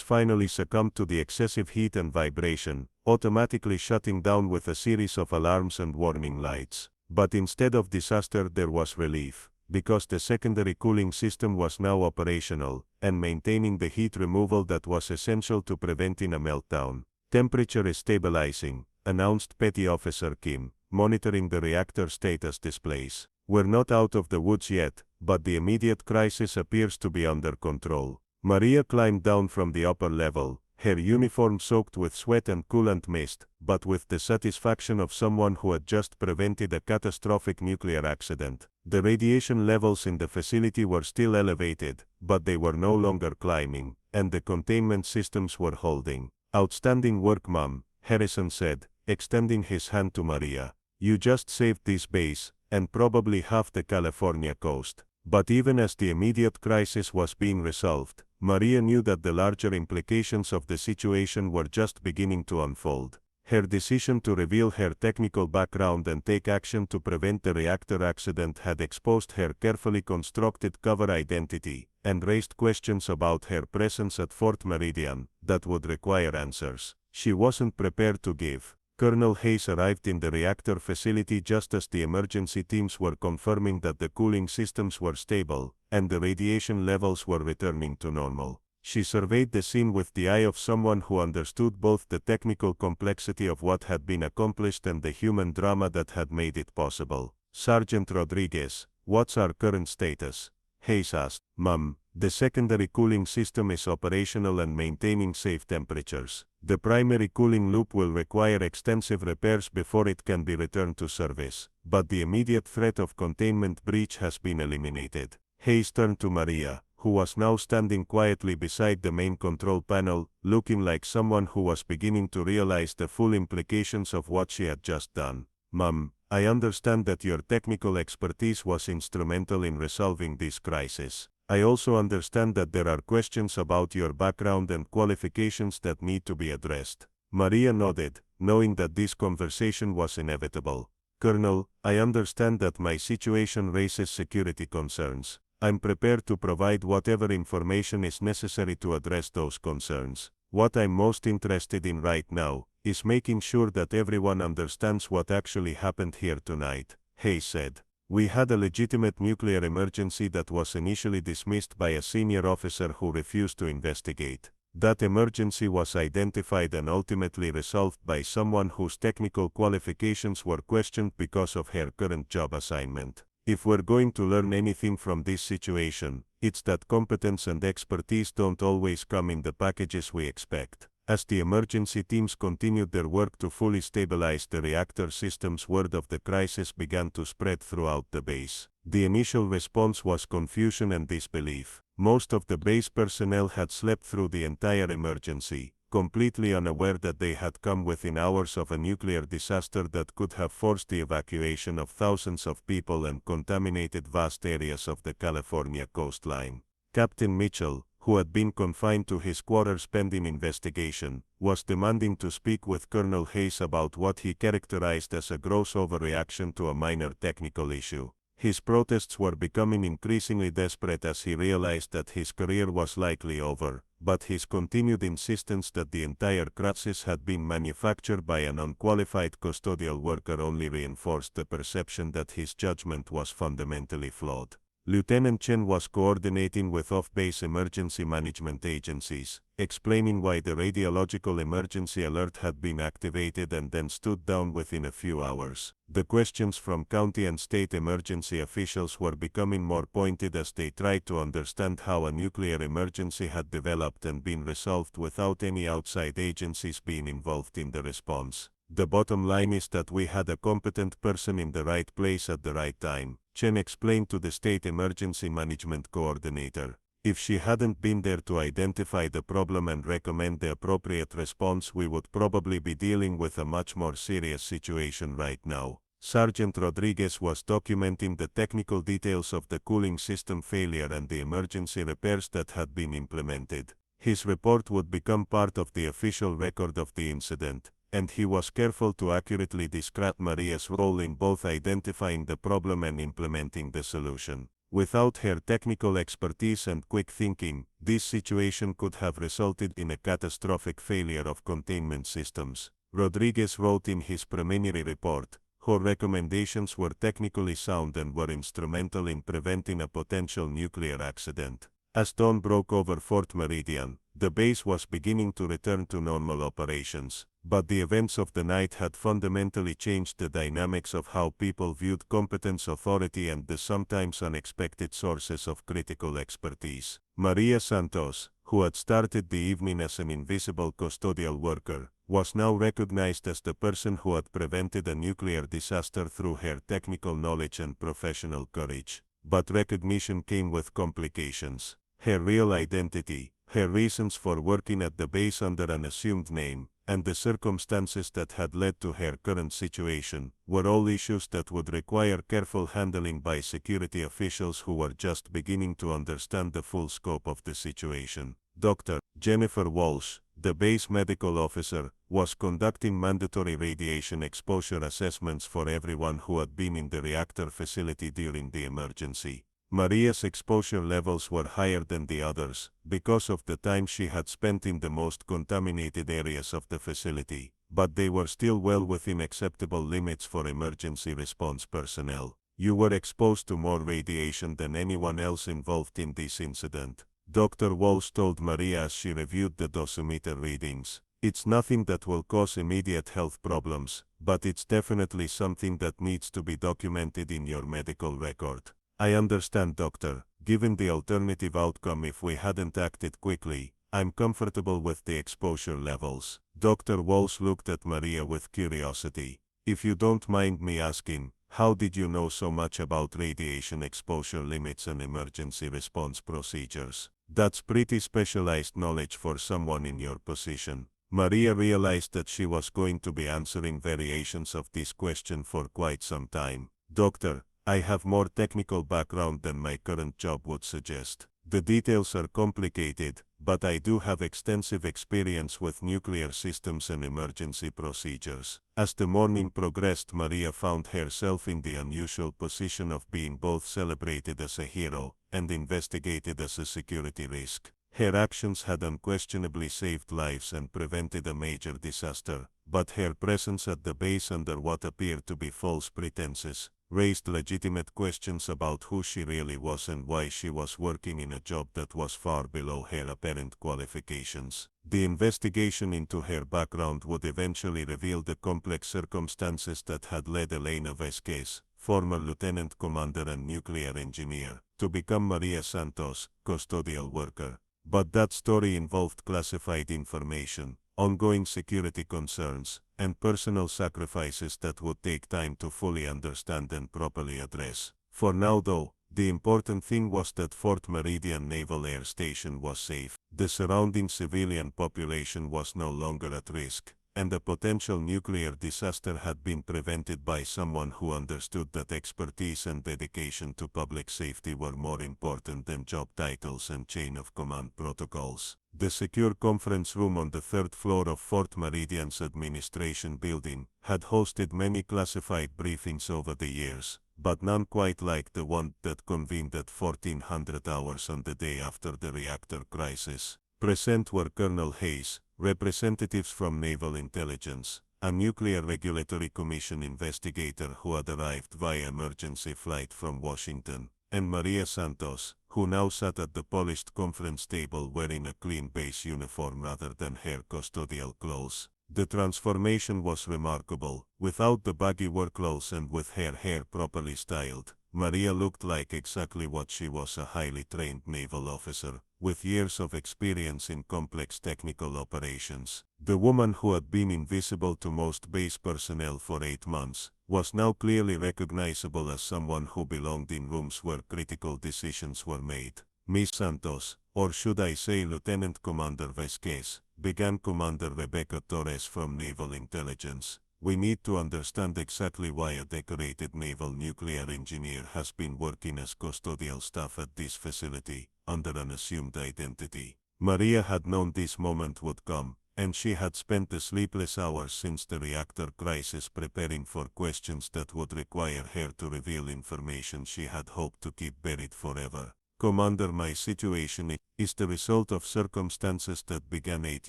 finally succumbed to the excessive heat and vibration, automatically shutting down with a series of alarms and warning lights. But instead of disaster there was relief. because the secondary cooling system was now operational, and maintaining the heat removal that was essential to preventing a meltdown. Temperature is stabilizing, announced Petty Officer Kim, monitoring the reactor status displays. We're not out of the woods yet, but the immediate crisis appears to be under control. Maria climbed down from the upper level, her uniform soaked with sweat and coolant mist, but with the satisfaction of someone who had just prevented a catastrophic nuclear accident. The radiation levels in the facility were still elevated, but they were no longer climbing, and the containment systems were holding. "Outstanding work, Mom," Harrison said, extending his hand to Maria. "You just saved this base, and probably half the California coast." But even as the immediate crisis was being resolved, Maria knew that the larger implications of the situation were just beginning to unfold. Her decision to reveal her technical background and take action to prevent the reactor accident had exposed her carefully constructed cover identity, and raised questions about her presence at Fort Meridian that would require answers she wasn't prepared to give. Colonel Hayes arrived in the reactor facility just as the emergency teams were confirming that the cooling systems were stable, and the radiation levels were returning to normal. She surveyed the scene with the eye of someone who understood both the technical complexity of what had been accomplished and the human drama that had made it possible. "Sergeant Rodriguez, what's our current status?" Hayes asked. "Ma'am, the secondary cooling system is operational and maintaining safe temperatures. The primary cooling loop will require extensive repairs before it can be returned to service, but the immediate threat of containment breach has been eliminated." Hayes turned to Maria, who was now standing quietly beside the main control panel, looking like someone who was beginning to realize the full implications of what she had just done. "Ma'am, I understand that your technical expertise was instrumental in resolving this crisis. I also understand that there are questions about your background and qualifications that need to be addressed." Maria nodded, knowing that this conversation was inevitable. "Colonel, I understand that my situation raises security concerns. I'm prepared to provide whatever information is necessary to address those concerns. What I'm most interested in right now is making sure that everyone understands what actually happened here tonight," Hayes said. "We had a legitimate nuclear emergency that was initially dismissed by a senior officer who refused to investigate. That emergency was identified and ultimately resolved by someone whose technical qualifications were questioned because of her current job assignment. If we're going to learn anything from this situation, it's that competence and expertise don't always come in the packages we expect." As the emergency teams continued their work to fully stabilize the reactor systems, word of the crisis began to spread throughout the base. The initial response was confusion and disbelief. Most of the base personnel had slept through the entire emergency, completely unaware that they had come within hours of a nuclear disaster that could have forced the evacuation of thousands of people and contaminated vast areas of the California coastline. Captain Mitchell, who had been confined to his quarters pending investigation, was demanding to speak with Colonel Hayes about what he characterized as a gross overreaction to a minor technical issue. His protests were becoming increasingly desperate as he realized that his career was likely over, but his continued insistence that the entire crisis had been manufactured by an unqualified custodial worker only reinforced the perception that his judgment was fundamentally flawed. Lieutenant Chen was coordinating with off-base emergency management agencies, explaining why the radiological emergency alert had been activated and then stood down within a few hours. The questions from county and state emergency officials were becoming more pointed as they tried to understand how a nuclear emergency had developed and been resolved without any outside agencies being involved in the response. "The bottom line is that we had a competent person in the right place at the right time," Chen explained to the State Emergency Management Coordinator. "If she hadn't been there to identify the problem and recommend the appropriate response, we would probably be dealing with a much more serious situation right now." Sergeant Rodriguez was documenting the technical details of the cooling system failure and the emergency repairs that had been implemented. His report would become part of the official record of the incident, and he was careful to accurately describe Maria's role in both identifying the problem and implementing the solution. Without her technical expertise and quick thinking, this situation could have resulted in a catastrophic failure of containment systems, Rodriguez wrote in his preliminary report. Her recommendations were technically sound and were instrumental in preventing a potential nuclear accident. As dawn broke over Fort Meridian, the base was beginning to return to normal operations, but the events of the night had fundamentally changed the dynamics of how people viewed competence, authority, and the sometimes unexpected sources of critical expertise. Maria Santos, who had started the evening as an invisible custodial worker, was now recognized as the person who had prevented a nuclear disaster through her technical knowledge and professional courage. But recognition came with complications. Her real identity, her reasons for working at the base under an assumed name, and the circumstances that had led to her current situation, were all issues that would require careful handling by security officials who were just beginning to understand the full scope of the situation. Dr. Jennifer Walsh, the base medical officer, was conducting mandatory radiation exposure assessments for everyone who had been in the reactor facility during the emergency. Maria's exposure levels were higher than the others, because of the time she had spent in the most contaminated areas of the facility, but they were still well within acceptable limits for emergency response personnel. You were exposed to more radiation than anyone else involved in this incident, Dr. Walsh told Maria as she reviewed the dosimeter readings. It's nothing that will cause immediate health problems, but it's definitely something that needs to be documented in your medical record. I understand, doctor. Given the alternative outcome if we hadn't acted quickly, I'm comfortable with the exposure levels. Dr. Walsh looked at Maria with curiosity. If you don't mind me asking, how did you know so much about radiation exposure limits and emergency response procedures? That's pretty specialized knowledge for someone in your position. Maria realized that she was going to be answering variations of this question for quite some time. Doctor, I have more technical background than my current job would suggest. The details are complicated, but I do have extensive experience with nuclear systems and emergency procedures. As the morning progressed, Maria found herself in the unusual position of being both celebrated as a hero and investigated as a security risk. Her actions had unquestionably saved lives and prevented a major disaster, but her presence at the base under what appeared to be false pretenses raised legitimate questions about who she really was and why she was working in a job that was far below her apparent qualifications. The investigation into her background would eventually reveal the complex circumstances that had led Elena Vesquez, former lieutenant commander and nuclear engineer, to become Maria Santos, custodial worker. But that story involved classified information, ongoing security concerns, and personal sacrifices that would take time to fully understand and properly address. For now though, the important thing was that Fort Meridian Naval Air Station was safe. The surrounding civilian population was no longer at risk, and a potential nuclear disaster had been prevented by someone who understood that expertise and dedication to public safety were more important than job titles and chain of command protocols. The secure conference room on the third floor of Fort Meridian's administration building had hosted many classified briefings over the years, but none quite like the one that convened at 1400 hours on the day after the reactor crisis. Present were Colonel Hayes, representatives from Naval Intelligence, a Nuclear Regulatory Commission investigator who had arrived via emergency flight from Washington, and Maria Santos, who now sat at the polished conference table wearing a clean base uniform rather than her custodial clothes. The transformation was remarkable. Without the baggy work clothes and with her hair properly styled, Maria looked like exactly what she was, a highly trained naval officer, with years of experience in complex technical operations. The woman who had been invisible to most base personnel for 8 months was now clearly recognizable as someone who belonged in rooms where critical decisions were made. Miss Santos, or should I say Lieutenant Commander Vesquez, began Commander Rebecca Torres from Naval Intelligence. We need to understand exactly why a decorated naval nuclear engineer has been working as custodial staff at this facility, under an assumed identity. Maria had known this moment would come, and she had spent the sleepless hours since the reactor crisis preparing for questions that would require her to reveal information she had hoped to keep buried forever. Commander, my situation is the result of circumstances that began 8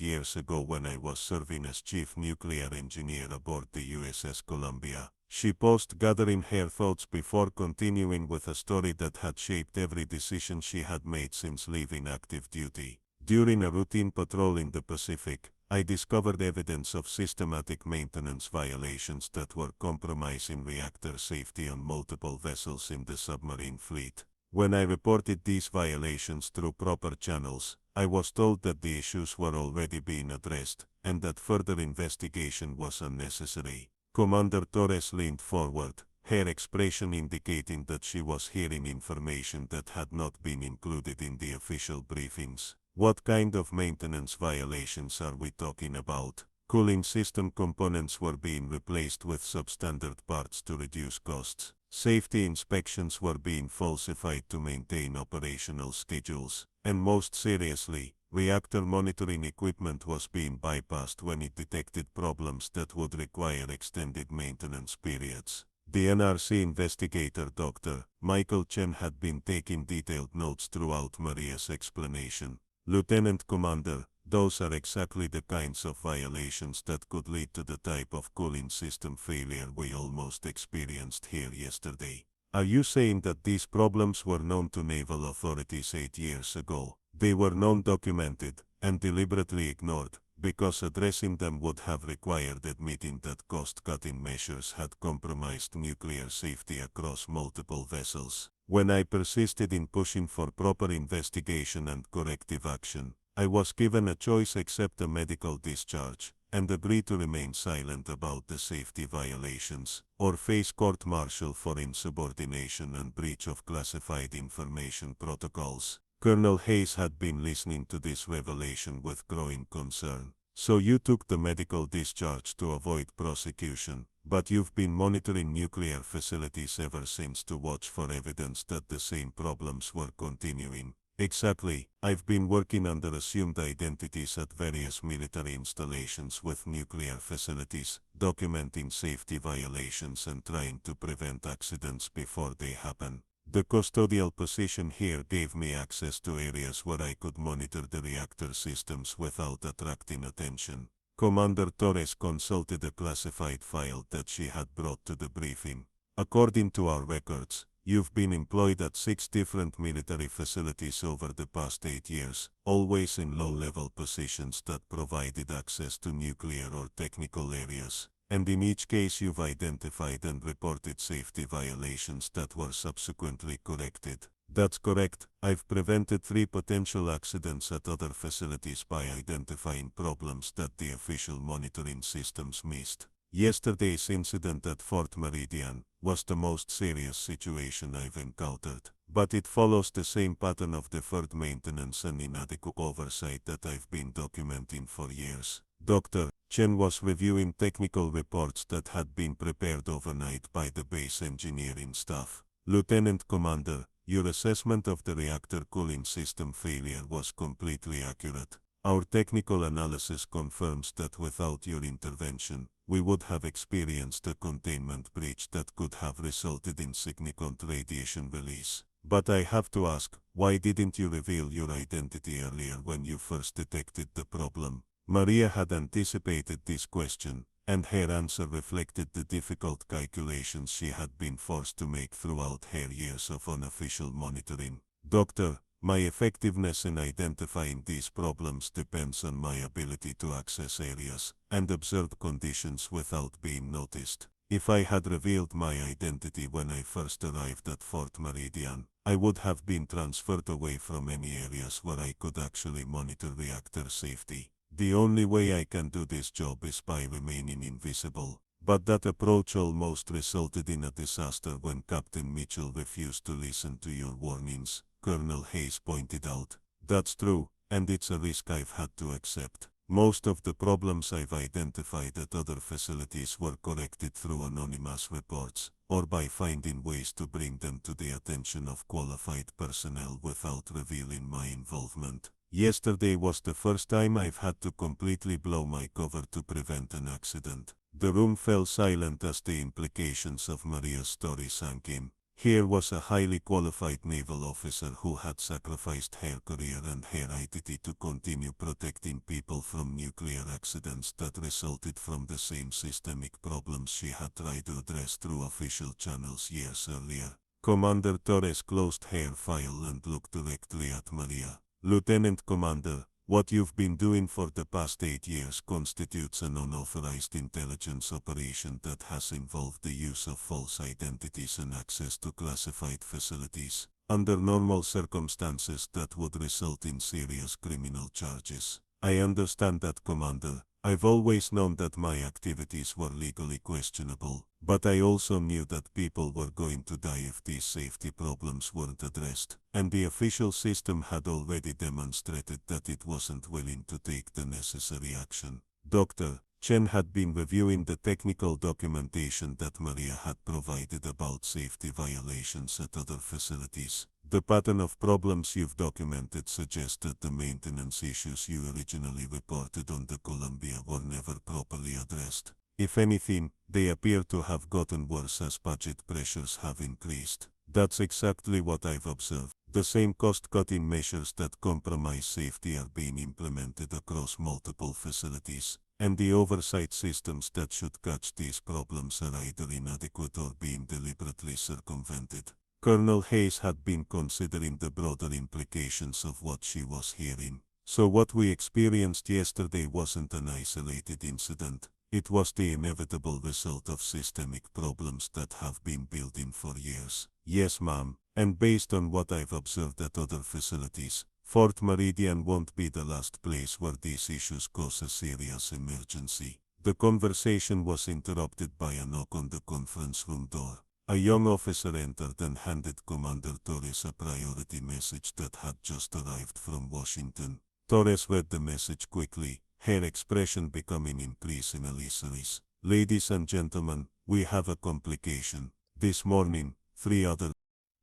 years ago when I was serving as chief nuclear engineer aboard the USS Columbia. She paused, gathering her thoughts before continuing with a story that had shaped every decision she had made since leaving active duty. During a routine patrol in the Pacific, I discovered evidence of systematic maintenance violations that were compromising reactor safety on multiple vessels in the submarine fleet. When I reported these violations through proper channels, I was told that the issues were already being addressed, and that further investigation was unnecessary. Commander Torres leaned forward, her expression indicating that she was hearing information that had not been included in the official briefings. What kind of maintenance violations are we talking about? Cooling system components were being replaced with substandard parts to reduce costs. Safety inspections were being falsified to maintain operational schedules. And most seriously, reactor monitoring equipment was being bypassed when it detected problems that would require extended maintenance periods. The NRC investigator Dr. Michael Chen had been taking detailed notes throughout Maria's explanation. Lieutenant Commander, those are exactly the kinds of violations that could lead to the type of cooling system failure we almost experienced here yesterday. Are you saying that these problems were known to naval authorities 8 years ago? They were non-documented and deliberately ignored, because addressing them would have required admitting that cost-cutting measures had compromised nuclear safety across multiple vessels. When I persisted in pushing for proper investigation and corrective action, I was given a choice: accept a medical discharge and agree to remain silent about the safety violations, or face court-martial for insubordination and breach of classified information protocols. Colonel Hayes had been listening to this revelation with growing concern. So you took the medical discharge to avoid prosecution, but you've been monitoring nuclear facilities ever since to watch for evidence that the same problems were continuing. Exactly. I've been working under assumed identities at various military installations with nuclear facilities, documenting safety violations and trying to prevent accidents before they happen. The custodial position here gave me access to areas where I could monitor the reactor systems without attracting attention. Commander Torres consulted a classified file that she had brought to the briefing. According to our records, you've been employed at 6 different military facilities over the past 8 years, always in low-level positions that provided access to nuclear or technical areas. And in each case you've identified and reported safety violations that were subsequently corrected. That's correct. I've prevented 3 potential accidents at other facilities by identifying problems that the official monitoring systems missed. Yesterday's incident at Fort Meridian was the most serious situation I've encountered, but it follows the same pattern of deferred maintenance and inadequate oversight that I've been documenting for years. Dr. Chen was reviewing technical reports that had been prepared overnight by the base engineering staff. Lieutenant Commander, your assessment of the reactor cooling system failure was completely accurate. Our technical analysis confirms that without your intervention, we would have experienced a containment breach that could have resulted in significant radiation release. But I have to ask, why didn't you reveal your identity earlier when you first detected the problem? Maria had anticipated this question, and her answer reflected the difficult calculations she had been forced to make throughout her years of unofficial monitoring. Doctor, my effectiveness in identifying these problems depends on my ability to access areas and observe conditions without being noticed. If I had revealed my identity when I first arrived at Fort Meridian, I would have been transferred away from any areas where I could actually monitor reactor safety. The only way I can do this job is by remaining invisible. But that approach almost resulted in a disaster when Captain Mitchell refused to listen to your warnings, Colonel Hayes pointed out. That's true, and it's a risk I've had to accept. Most of the problems I've identified at other facilities were corrected through anonymous reports, or by finding ways to bring them to the attention of qualified personnel without revealing my involvement. Yesterday was the first time I've had to completely blow my cover to prevent an accident. The room fell silent as the implications of Maria's story sank in. Here was a highly qualified naval officer who had sacrificed her career and her identity to continue protecting people from nuclear accidents that resulted from the same systemic problems she had tried to address through official channels years earlier. Commander Torres closed her file and looked directly at Maria. Lieutenant Commander, what you've been doing for the past 8 years constitutes an unauthorized intelligence operation that has involved the use of false identities and access to classified facilities. Under normal circumstances, that would result in serious criminal charges. I understand that, Commander. I've always known that my activities were legally questionable, but I also knew that people were going to die if these safety problems weren't addressed, and the official system had already demonstrated that it wasn't willing to take the necessary action. Dr. Chen had been reviewing the technical documentation that Maria had provided about safety violations at other facilities. The pattern of problems you've documented suggests that the maintenance issues you originally reported on the Columbia were never properly addressed. If anything, they appear to have gotten worse as budget pressures have increased. That's exactly what I've observed. The same cost-cutting measures that compromise safety are being implemented across multiple facilities, and the oversight systems that should catch these problems are either inadequate or being deliberately circumvented. Colonel Hayes had been considering the broader implications of what she was hearing. So what we experienced yesterday wasn't an isolated incident. It was the inevitable result of systemic problems that have been building for years. Yes, ma'am, and based on what I've observed at other facilities, Fort Meridian won't be the last place where these issues cause a serious emergency. The conversation was interrupted by a knock on the conference room door. A young officer entered and handed Commander Torres a priority message that had just arrived from Washington. Torres read the message quickly, her expression becoming increasingly serious. Ladies and gentlemen, we have a complication. This morning, 3 other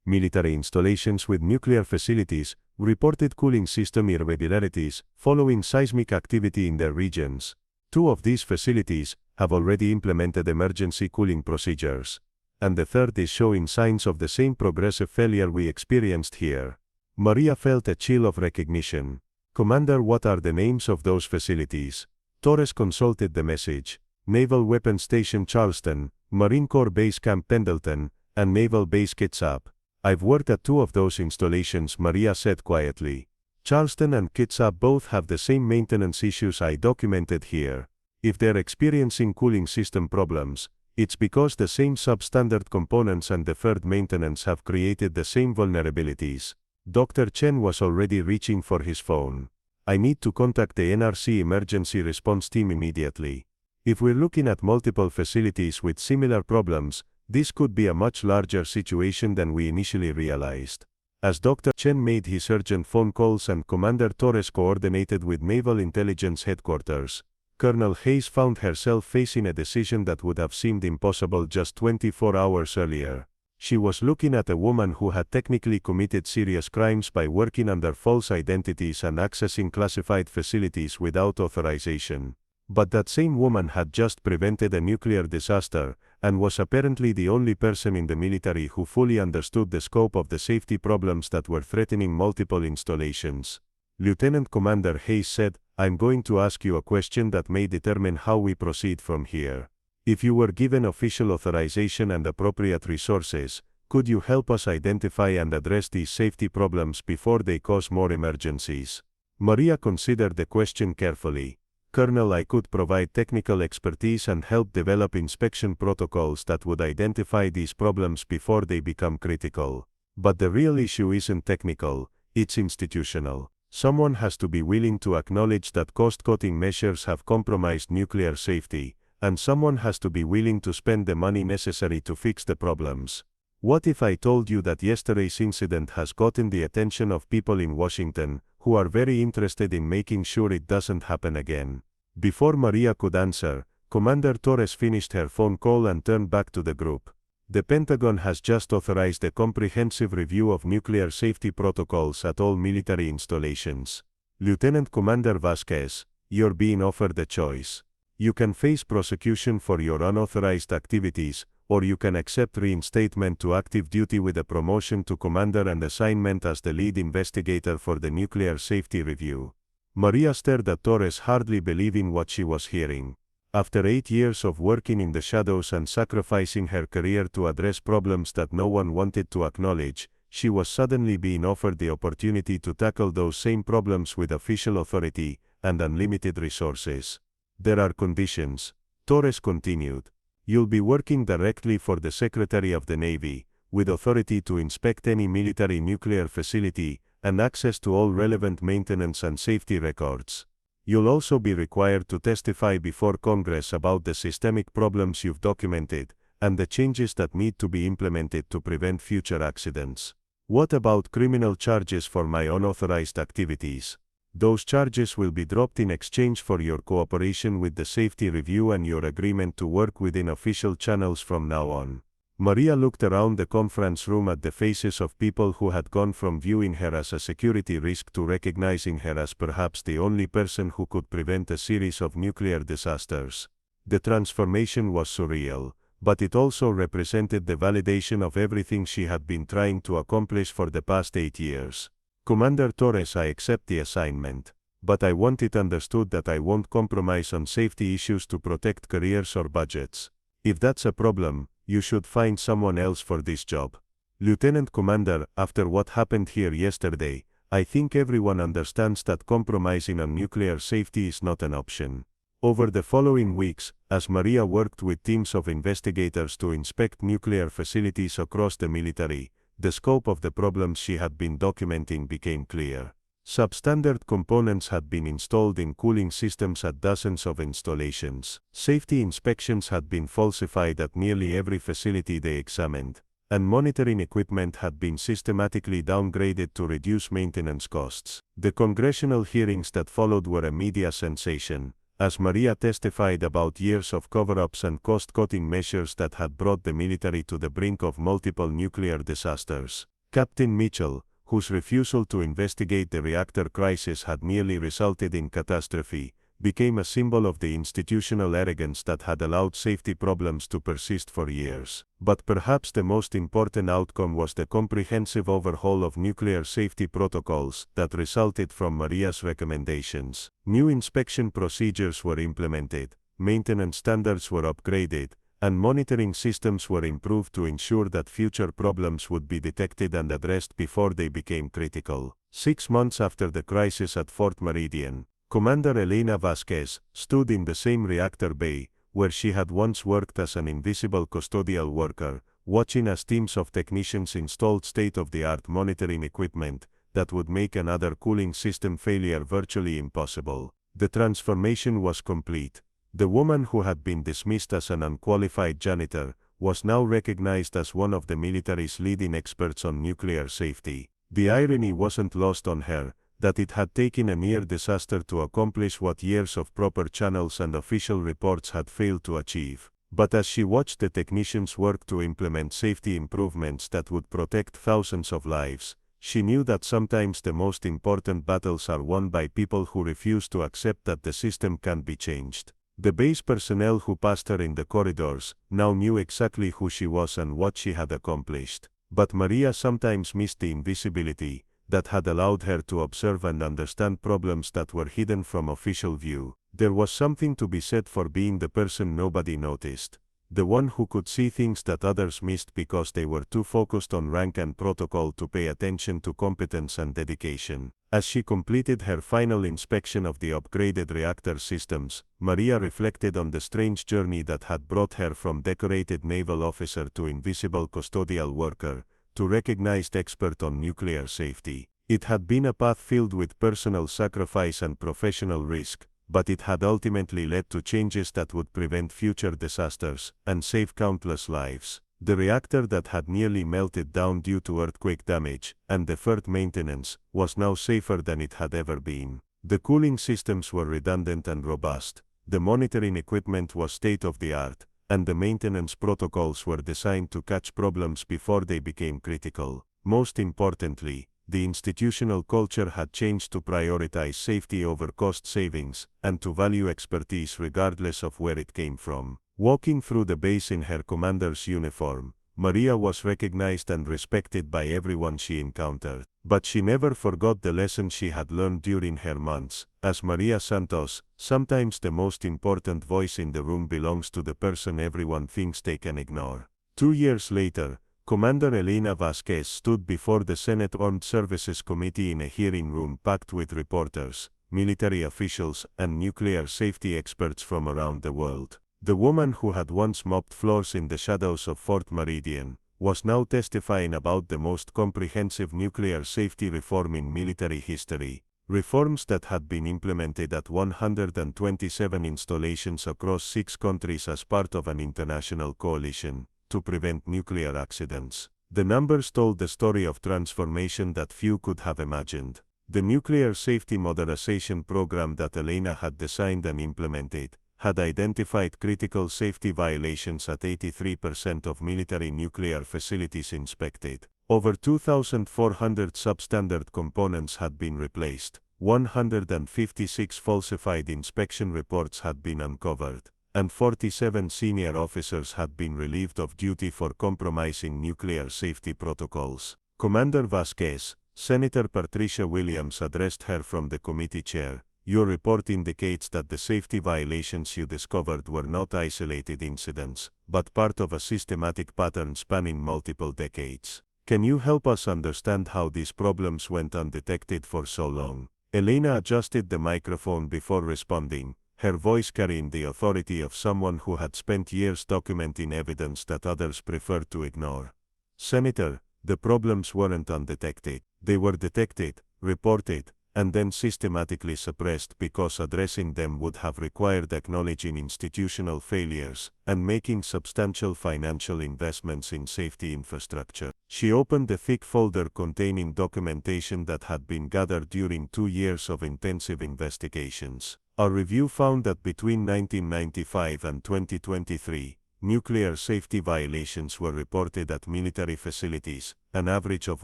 military installations with nuclear facilities reported cooling system irregularities following seismic activity in their regions. 2 of these facilities have already implemented emergency cooling procedures, and the third is showing signs of the same progressive failure we experienced here. Maria felt a chill of recognition. Commander, what are the names of those facilities? Torres consulted the message. Naval Weapons Station Charleston, Marine Corps Base Camp Pendleton, and Naval Base Kitsap. I've worked at 2 of those installations, Maria said quietly. Charleston and Kitsap both have the same maintenance issues I documented here. If they're experiencing cooling system problems, it's because the same substandard components and deferred maintenance have created the same vulnerabilities. Dr. Chen was already reaching for his phone. I need to contact the NRC emergency response team immediately. If we're looking at multiple facilities with similar problems, this could be a much larger situation than we initially realized. As Dr. Chen made his urgent phone calls and Commander Torres coordinated with Naval Intelligence Headquarters, Colonel Hayes found herself facing a decision that would have seemed impossible just 24 hours earlier. She was looking at a woman who had technically committed serious crimes by working under false identities and accessing classified facilities without authorization. But that same woman had just prevented a nuclear disaster, and was apparently the only person in the military who fully understood the scope of the safety problems that were threatening multiple installations. Lieutenant Commander Hayes said, I'm going to ask you a question that may determine how we proceed from here. If you were given official authorization and appropriate resources, could you help us identify and address these safety problems before they cause more emergencies? Maria considered the question carefully. Colonel, I could provide technical expertise and help develop inspection protocols that would identify these problems before they become critical. But the real issue isn't technical, it's institutional. Someone has to be willing to acknowledge that cost-cutting measures have compromised nuclear safety, and someone has to be willing to spend the money necessary to fix the problems. What if I told you that yesterday's incident has gotten the attention of people in Washington, who are very interested in making sure it doesn't happen again? Before Maria could answer, Commander Torres finished her phone call and turned back to the group. The Pentagon has just authorized a comprehensive review of nuclear safety protocols at all military installations. Lieutenant Commander Vasquez, you're being offered a choice. You can face prosecution for your unauthorized activities, or you can accept reinstatement to active duty with a promotion to commander and assignment as the lead investigator for the nuclear safety review. Maria stared at Torres, hardly believing what she was hearing. After 8 years of working in the shadows and sacrificing her career to address problems that no one wanted to acknowledge, she was suddenly being offered the opportunity to tackle those same problems with official authority and unlimited resources. There are conditions, Torres continued. You'll be working directly for the Secretary of the Navy, with authority to inspect any military nuclear facility, and access to all relevant maintenance and safety records. You'll also be required to testify before Congress about the systemic problems you've documented, and the changes that need to be implemented to prevent future accidents. What about criminal charges for my unauthorized activities? Those charges will be dropped in exchange for your cooperation with the safety review and your agreement to work within official channels from now on. Maria looked around the conference room at the faces of people who had gone from viewing her as a security risk to recognizing her as perhaps the only person who could prevent a series of nuclear disasters. The transformation was surreal, but it also represented the validation of everything she had been trying to accomplish for the past 8 years. Commander Torres, I accept the assignment, but I want it understood that I won't compromise on safety issues to protect careers or budgets. If that's a problem, you should find someone else for this job. Lieutenant Commander, after what happened here yesterday, I think everyone understands that compromising on nuclear safety is not an option. Over the following weeks, as Maria worked with teams of investigators to inspect nuclear facilities across the military, the scope of the problems she had been documenting became clear. Substandard components had been installed in cooling systems at dozens of installations. Safety inspections had been falsified at nearly every facility they examined, and monitoring equipment had been systematically downgraded to reduce maintenance costs. The congressional hearings that followed were a media sensation, as Maria testified about years of cover-ups and cost-cutting measures that had brought the military to the brink of multiple nuclear disasters. Captain Mitchell, whose refusal to investigate the reactor crisis had nearly resulted in catastrophe, became a symbol of the institutional arrogance that had allowed safety problems to persist for years. But perhaps the most important outcome was the comprehensive overhaul of nuclear safety protocols that resulted from Maria's recommendations. New inspection procedures were implemented, maintenance standards were upgraded, and monitoring systems were improved to ensure that future problems would be detected and addressed before they became critical. 6 months after the crisis at Fort Meridian, Commander Elena Vasquez stood in the same reactor bay, where she had once worked as an invisible custodial worker, watching as teams of technicians installed state-of-the-art monitoring equipment that would make another cooling system failure virtually impossible. The transformation was complete. The woman who had been dismissed as an unqualified janitor was now recognized as one of the military's leading experts on nuclear safety. The irony wasn't lost on her, that it had taken a near disaster to accomplish what years of proper channels and official reports had failed to achieve. But as she watched the technicians work to implement safety improvements that would protect thousands of lives, she knew that sometimes the most important battles are won by people who refuse to accept that the system can be changed. The base personnel who passed her in the corridors now knew exactly who she was and what she had accomplished. But Maria sometimes missed the invisibility that had allowed her to observe and understand problems that were hidden from official view. There was something to be said for being the person nobody noticed, the one who could see things that others missed because they were too focused on rank and protocol to pay attention to competence and dedication. As she completed her final inspection of the upgraded reactor systems, Maria reflected on the strange journey that had brought her from decorated naval officer to invisible custodial worker, to recognized expert on nuclear safety. It had been a path filled with personal sacrifice and professional risk, but it had ultimately led to changes that would prevent future disasters and save countless lives. The reactor that had nearly melted down due to earthquake damage and deferred maintenance was now safer than it had ever been. The cooling systems were redundant and robust, the monitoring equipment was state-of-the-art, and the maintenance protocols were designed to catch problems before they became critical. Most importantly, the institutional culture had changed to prioritize safety over cost savings, and to value expertise regardless of where it came from. Walking through the base in her commander's uniform, Maria was recognized and respected by everyone she encountered. But she never forgot the lesson she had learned during her months. As Maria Santos, sometimes the most important voice in the room belongs to the person everyone thinks they can ignore. 2 years later, Commander Elena Vasquez stood before the Senate Armed Services Committee in a hearing room packed with reporters, military officials, and nuclear safety experts from around the world. The woman who had once mopped floors in the shadows of Fort Meridian was now testifying about the most comprehensive nuclear safety reform in military history, reforms that had been implemented at 127 installations across 6 countries as part of an international coalition to prevent nuclear accidents. The numbers told the story of transformation that few could have imagined. The nuclear safety modernization program that Elena had designed and implemented had identified critical safety violations at 83% of military nuclear facilities inspected. Over 2,400 substandard components had been replaced, 156 falsified inspection reports had been uncovered, and 47 senior officers had been relieved of duty for compromising nuclear safety protocols. Commander Vasquez, Senator Patricia Williams addressed her from the committee chair. Your report indicates that the safety violations you discovered were not isolated incidents, but part of a systematic pattern spanning multiple decades. Can you help us understand how these problems went undetected for so long? Elena adjusted the microphone before responding, her voice carrying the authority of someone who had spent years documenting evidence that others preferred to ignore. Senator, the problems weren't undetected. They were detected, reported, and then systematically suppressed because addressing them would have required acknowledging institutional failures and making substantial financial investments in safety infrastructure. She opened a thick folder containing documentation that had been gathered during 2 years of intensive investigations. Our review found that between 1995 and 2023, nuclear safety violations were reported at military facilities, an average of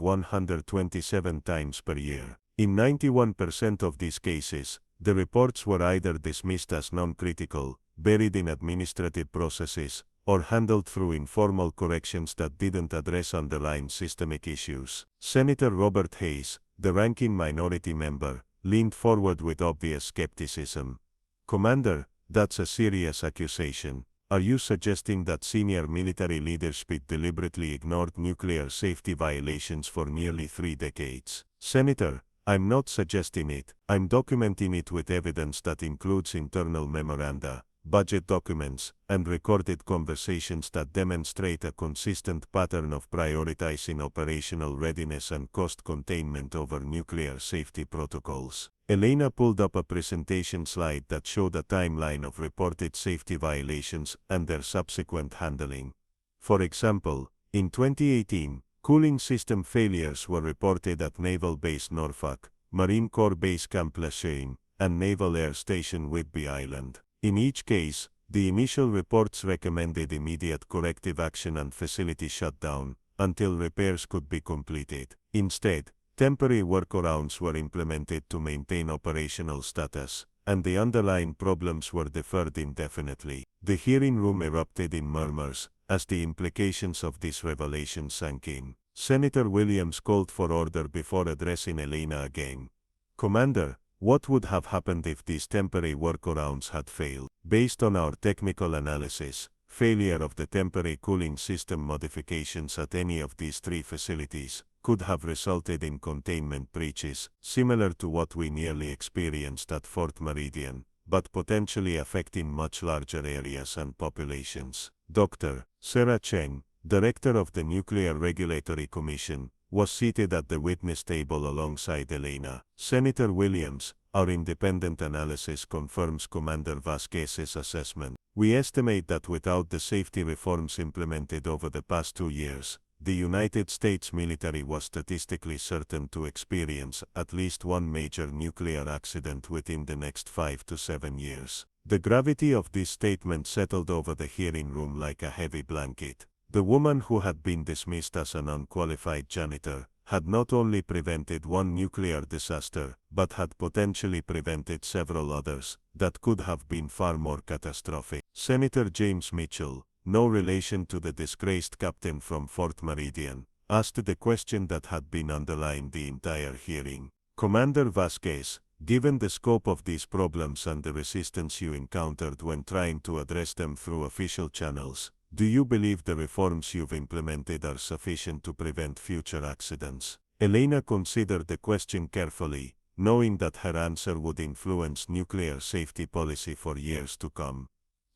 127 times per year. In 91% of these cases, the reports were either dismissed as non-critical, buried in administrative processes, or handled through informal corrections that didn't address underlying systemic issues. Senator Robert Hayes, the ranking minority member, leaned forward with obvious skepticism. Commander, that's a serious accusation. Are you suggesting that senior military leadership deliberately ignored nuclear safety violations for nearly 3 decades? Senator, I'm not suggesting it. I'm documenting it with evidence that includes internal memoranda, budget documents, and recorded conversations that demonstrate a consistent pattern of prioritizing operational readiness and cost containment over nuclear safety protocols. Elena pulled up a presentation slide that showed a timeline of reported safety violations and their subsequent handling. For example, in 2018, cooling system failures were reported at Naval Base Norfolk, Marine Corps Base Camp Lejeune, and Naval Air Station Whidbey Island. In each case, the initial reports recommended immediate corrective action and facility shutdown until repairs could be completed. Instead, temporary workarounds were implemented to maintain operational status, and the underlying problems were deferred indefinitely. The hearing room erupted in murmurs as the implications of this revelation sank in. Senator Williams called for order before addressing Elena again. Commander, what would have happened if these temporary workarounds had failed? Based on our technical analysis, failure of the temporary cooling system modifications at any of these 3 facilities could have resulted in containment breaches, similar to what we nearly experienced at Fort Meridian, but potentially affecting much larger areas and populations. Dr. Sarah Cheng, director of the Nuclear Regulatory Commission, was seated at the witness table alongside Elena. Senator Williams, our independent analysis confirms Commander Vasquez's assessment. We estimate that without the safety reforms implemented over the past 2 years, the United States military was statistically certain to experience at least one major nuclear accident within the next 5 to 7 years. The gravity of this statement settled over the hearing room like a heavy blanket. The woman who had been dismissed as an unqualified janitor had not only prevented one nuclear disaster, but had potentially prevented several others that could have been far more catastrophic. Senator James Mitchell, no relation to the disgraced captain from Fort Meridian, asked the question that had been underlying the entire hearing. Commander Vasquez, given the scope of these problems and the resistance you encountered when trying to address them through official channels, do you believe the reforms you've implemented are sufficient to prevent future accidents? Elena considered the question carefully, knowing that her answer would influence nuclear safety policy for years to come.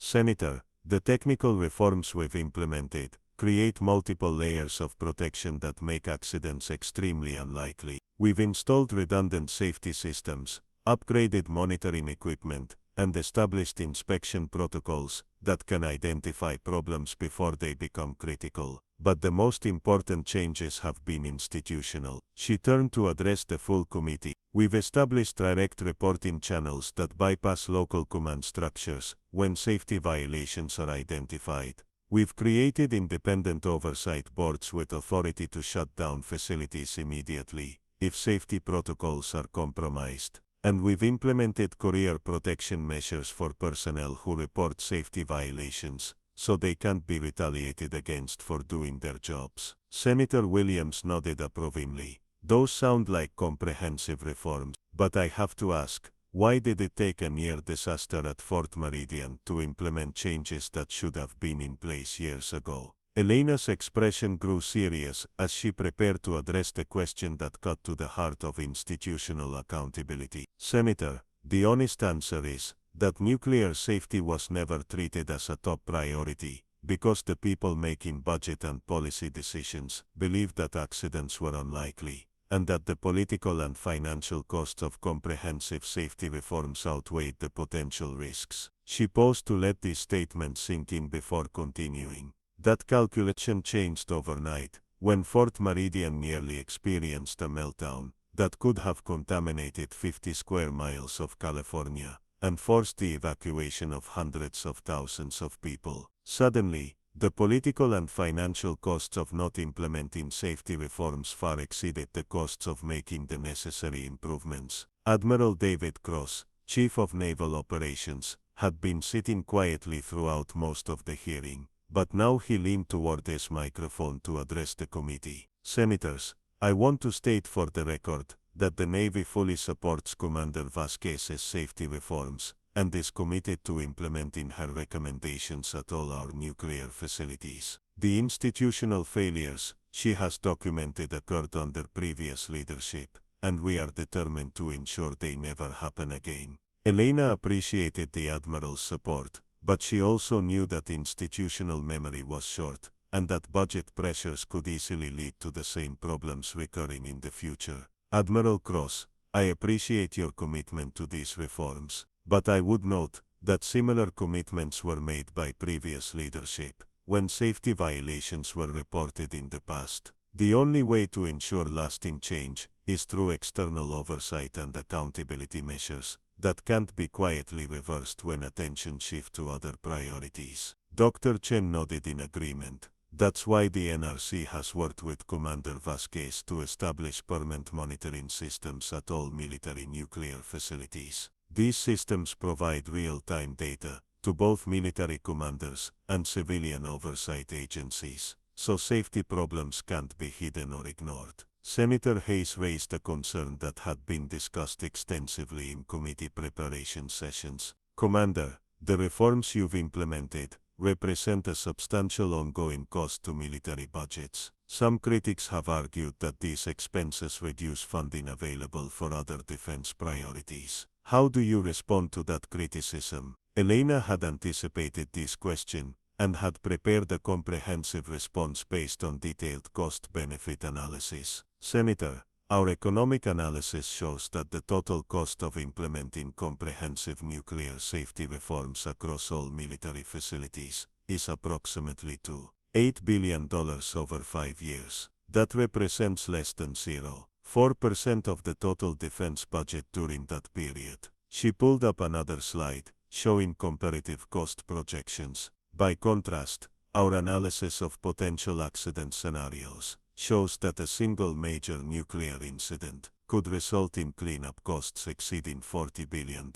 Senator, the technical reforms we've implemented create multiple layers of protection that make accidents extremely unlikely. We've installed redundant safety systems, upgraded monitoring equipment, and established inspection protocols that can identify problems before they become critical. But the most important changes have been institutional. She turned to address the full committee. We've established direct reporting channels that bypass local command structures when safety violations are identified. We've created independent oversight boards with authority to shut down facilities immediately if safety protocols are compromised. And we've implemented career protection measures for personnel who report safety violations, so they can't be retaliated against for doing their jobs. Senator Williams nodded approvingly. Those sound like comprehensive reforms, but I have to ask, why did it take a near disaster at Fort Meridian to implement changes that should have been in place years ago? Elena's expression grew serious as she prepared to address the question that cut to the heart of institutional accountability. Senator, the honest answer is that nuclear safety was never treated as a top priority, because the people making budget and policy decisions believed that accidents were unlikely, and that the political and financial costs of comprehensive safety reforms outweighed the potential risks. She paused to let this statement sink in before continuing. That calculation changed overnight, when Fort Meridian nearly experienced a meltdown that could have contaminated 50 square miles of California and forced the evacuation of hundreds of thousands of people. Suddenly, the political and financial costs of not implementing safety reforms far exceeded the costs of making the necessary improvements. Admiral David Cross, Chief of Naval Operations, had been sitting quietly throughout most of the hearing, but now he leaned toward his microphone to address the committee. Senators, I want to state for the record that the Navy fully supports Commander Vasquez's safety reforms and is committed to implementing her recommendations at all our nuclear facilities. The institutional failures she has documented occurred under previous leadership, and we are determined to ensure they never happen again. Elena appreciated the Admiral's support, but she also knew that institutional memory was short, and that budget pressures could easily lead to the same problems recurring in the future. Admiral Cross, I appreciate your commitment to these reforms, but I would note that similar commitments were made by previous leadership when safety violations were reported in the past. The only way to ensure lasting change is through external oversight and accountability measures that can't be quietly reversed when attention shifts to other priorities. Dr. Chen nodded in agreement. That's why the NRC has worked with Commander Vasquez to establish permanent monitoring systems at all military nuclear facilities. These systems provide real-time data to both military commanders and civilian oversight agencies, so safety problems can't be hidden or ignored. Senator Hayes raised a concern that had been discussed extensively in committee preparation sessions. Commander, the reforms you've implemented represent a substantial ongoing cost to military budgets. Some critics have argued that these expenses reduce funding available for other defense priorities. How do you respond to that criticism? Elena had anticipated this question and had prepared a comprehensive response based on detailed cost-benefit analysis. Senator, our economic analysis shows that the total cost of implementing comprehensive nuclear safety reforms across all military facilities is approximately $2.8 billion over 5 years. That represents less than 0.4% of the total defense budget during that period. She pulled up another slide, showing comparative cost projections. By contrast, our analysis of potential accident scenarios shows that a single major nuclear incident could result in cleanup costs exceeding $40 billion,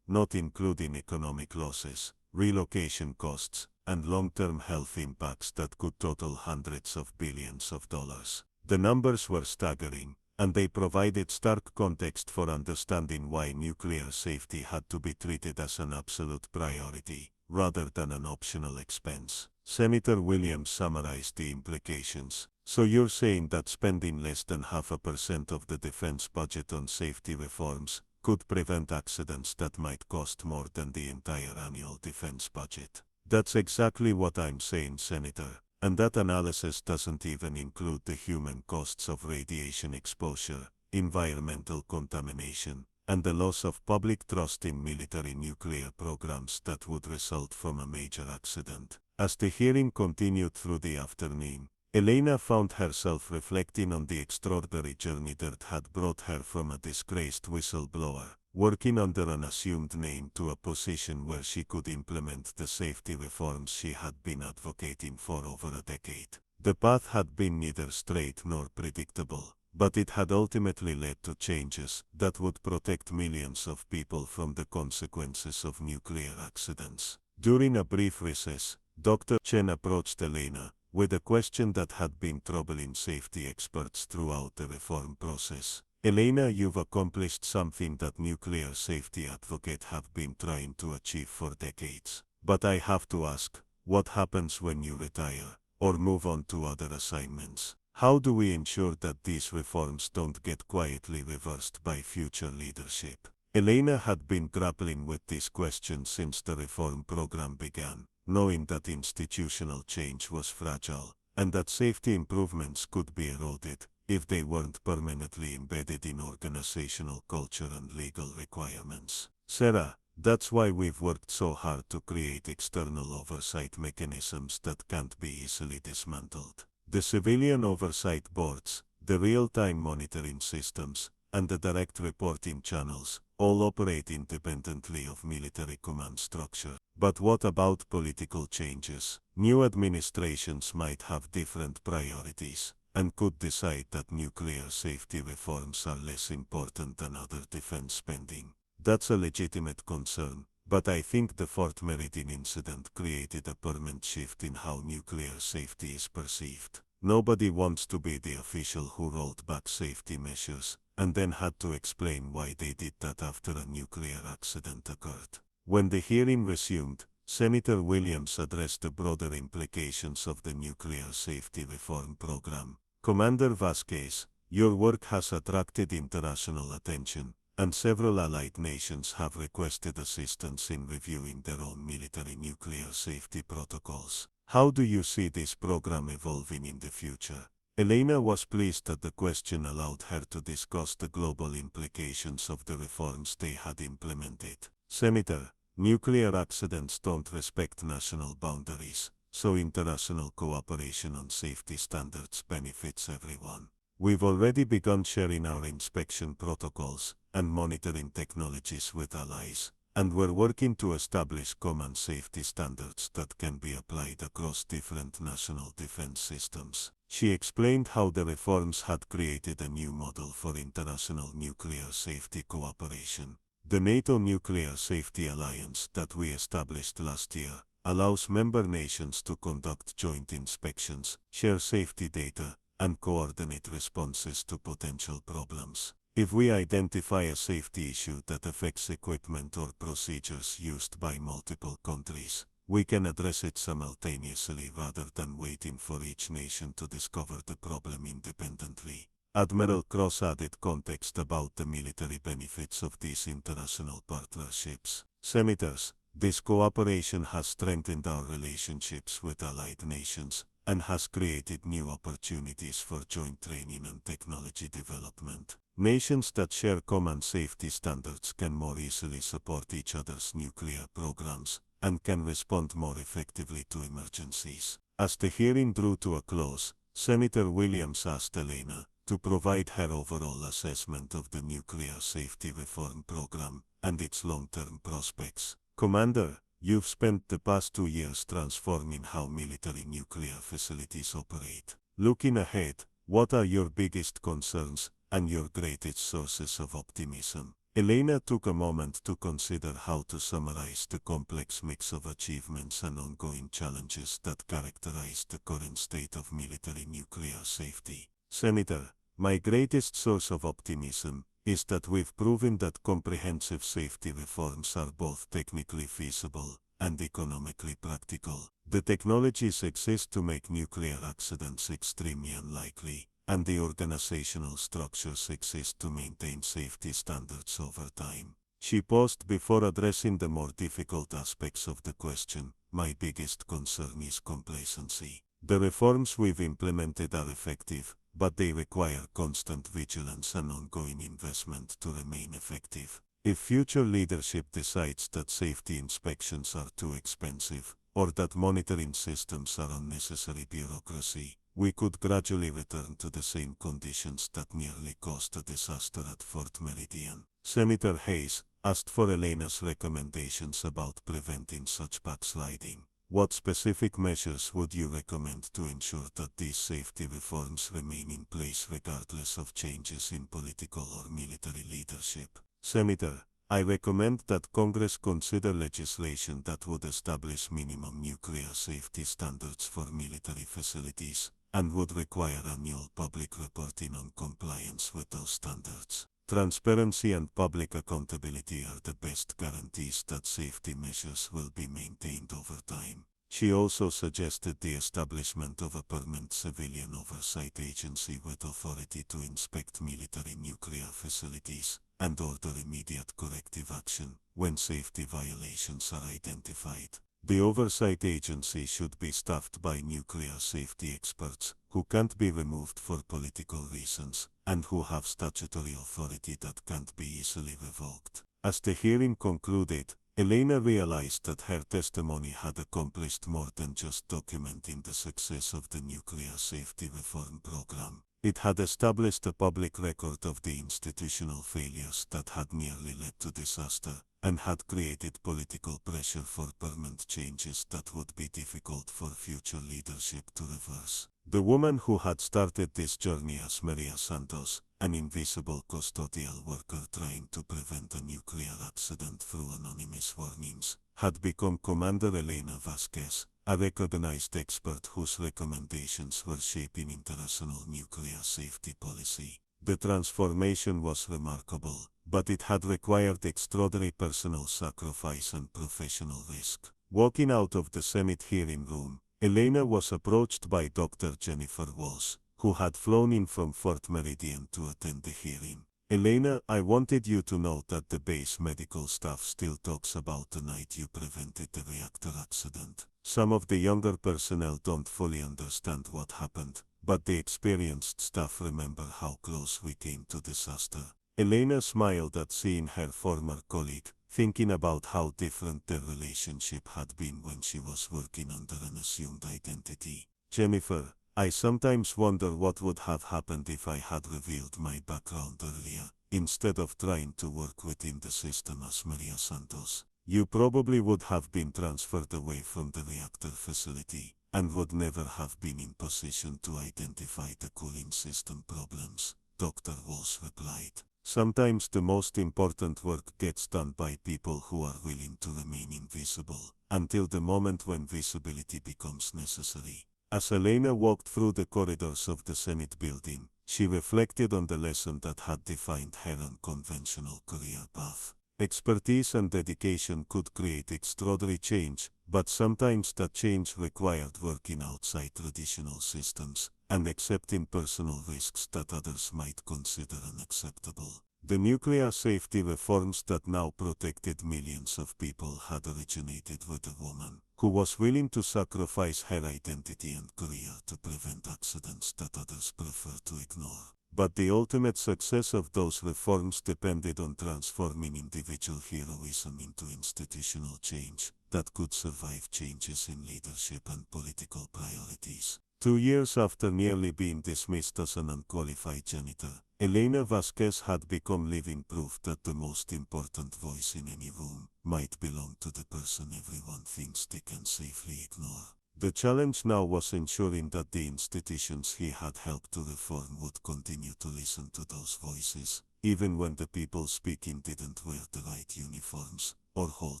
not including economic losses, relocation costs, and long-term health impacts that could total hundreds of billions of dollars. The numbers were staggering, and they provided stark context for understanding why nuclear safety had to be treated as an absolute priority, rather than an optional expense. Senator Williams summarized the implications. So you're saying that spending less than 0.5% of the defense budget on safety reforms could prevent accidents that might cost more than the entire annual defense budget? That's exactly what I'm saying, Senator. And that analysis doesn't even include the human costs of radiation exposure, environmental contamination, and the loss of public trust in military nuclear programs that would result from a major accident. As the hearing continued through the afternoon, Elena found herself reflecting on the extraordinary journey that had brought her from a disgraced whistleblower, working under an assumed name, to a position where she could implement the safety reforms she had been advocating for over a decade. The path had been neither straight nor predictable, but it had ultimately led to changes that would protect millions of people from the consequences of nuclear accidents. During a brief recess, Dr. Chen approached Elena with a question that had been troubling safety experts throughout the reform process. Elena, you've accomplished something that nuclear safety advocates have been trying to achieve for decades. But I have to ask, what happens when you retire or move on to other assignments? How do we ensure that these reforms don't get quietly reversed by future leadership? Elena had been grappling with this question since the reform program began, knowing that institutional change was fragile, and that safety improvements could be eroded if they weren't permanently embedded in organizational culture and legal requirements. Sarah, that's why we've worked so hard to create external oversight mechanisms that can't be easily dismantled. The civilian oversight boards, the real-time monitoring systems, and the direct reporting channels all operate independently of military command structure. But what about political changes? New administrations might have different priorities, and could decide that nuclear safety reforms are less important than other defense spending. That's a legitimate concern, but I think the Fort Meridian incident created a permanent shift in how nuclear safety is perceived. Nobody wants to be the official who rolled back safety measures, and then had to explain why they did that after a nuclear accident occurred. When the hearing resumed, Senator Williams addressed the broader implications of the nuclear safety reform program. Commander Vasquez, your work has attracted international attention, and several allied nations have requested assistance in reviewing their own military nuclear safety protocols. How do you see this program evolving in the future? Elena was pleased that the question allowed her to discuss the global implications of the reforms they had implemented. Senator, nuclear accidents don't respect national boundaries, so international cooperation on safety standards benefits everyone. We've already begun sharing our inspection protocols and monitoring technologies with allies, and we're working to establish common safety standards that can be applied across different national defense systems. She explained how the reforms had created a new model for international nuclear safety cooperation. The NATO Nuclear Safety Alliance that we established last year allows member nations to conduct joint inspections, share safety data, and coordinate responses to potential problems. If we identify a safety issue that affects equipment or procedures used by multiple countries, we can address it simultaneously rather than waiting for each nation to discover the problem independently. Admiral Cross added context about the military benefits of these international partnerships. Senators, this cooperation has strengthened our relationships with allied nations and has created new opportunities for joint training and technology development. Nations that share common safety standards can more easily support each other's nuclear programs and can respond more effectively to emergencies. As the hearing drew to a close, Senator Williams asked Elena to provide her overall assessment of the nuclear safety reform program and its long-term prospects. Commander, you've spent the past 2 years transforming how military nuclear facilities operate. Looking ahead, what are your biggest concerns and your greatest sources of optimism? Elena took a moment to consider how to summarize the complex mix of achievements and ongoing challenges that characterize the current state of military nuclear safety. Senator, my greatest source of optimism is that we've proven that comprehensive safety reforms are both technically feasible and economically practical. The technologies exist to make nuclear accidents extremely unlikely, and the organizational structures exist to maintain safety standards over time. She paused before addressing the more difficult aspects of the question. My biggest concern is complacency. The reforms we've implemented are effective, but they require constant vigilance and ongoing investment to remain effective. If future leadership decides that safety inspections are too expensive, or that monitoring systems are unnecessary bureaucracy, we could gradually return to the same conditions that nearly caused a disaster at Fort Meridian. Senator Hayes asked for Elena's recommendations about preventing such backsliding. What specific measures would you recommend to ensure that these safety reforms remain in place regardless of changes in political or military leadership? Senator, I recommend that Congress consider legislation that would establish minimum nuclear safety standards for military facilities, and would require annual public reporting on compliance with those standards. Transparency and public accountability are the best guarantees that safety measures will be maintained over time. She also suggested the establishment of a permanent civilian oversight agency with authority to inspect military nuclear facilities and order immediate corrective action when safety violations are identified. The oversight agency should be staffed by nuclear safety experts who can't be removed for political reasons and who have statutory authority that can't be easily revoked. As the hearing concluded, Elena realized that her testimony had accomplished more than just documenting the success of the nuclear safety reform program. It had established a public record of the institutional failures that had nearly led to disaster, and had created political pressure for permanent changes that would be difficult for future leadership to reverse. The woman who had started this journey as Maria Santos, an invisible custodial worker trying to prevent a nuclear accident through anonymous warnings, had become Commander Elena Vasquez, a recognized expert whose recommendations were shaping international nuclear safety policy. The transformation was remarkable, but it had required extraordinary personal sacrifice and professional risk. Walking out of the Senate hearing room, Elena was approached by Dr. Jennifer Walsh, who had flown in from Fort Meridian to attend the hearing. Elena, I wanted you to know that the base medical staff still talks about the night you prevented the reactor accident. Some of the younger personnel don't fully understand what happened, but the experienced staff remember how close we came to disaster. Elena smiled at seeing her former colleague, thinking about how different their relationship had been when she was working under an assumed identity. Jennifer, I sometimes wonder what would have happened if I had revealed my background earlier, instead of trying to work within the system as Maria Santos. You probably would have been transferred away from the reactor facility, and would never have been in position to identify the cooling system problems, Dr. Walsh replied. Sometimes the most important work gets done by people who are willing to remain invisible, until the moment when visibility becomes necessary. As Elena walked through the corridors of the Senate building, she reflected on the lesson that had defined her unconventional career path. Expertise and dedication could create extraordinary change, but sometimes that change required working outside traditional systems, and accepting personal risks that others might consider unacceptable. The nuclear safety reforms that now protected millions of people had originated with a woman who was willing to sacrifice her identity and career to prevent accidents that others prefer to ignore. But the ultimate success of those reforms depended on transforming individual heroism into institutional change that could survive changes in leadership and political priorities. 2 years after nearly being dismissed as an unqualified janitor, Elena Vasquez had become living proof that the most important voice in any room might belong to the person everyone thinks they can safely ignore. The challenge now was ensuring that the institutions he had helped to reform would continue to listen to those voices, even when the people speaking didn't wear the right uniforms or hold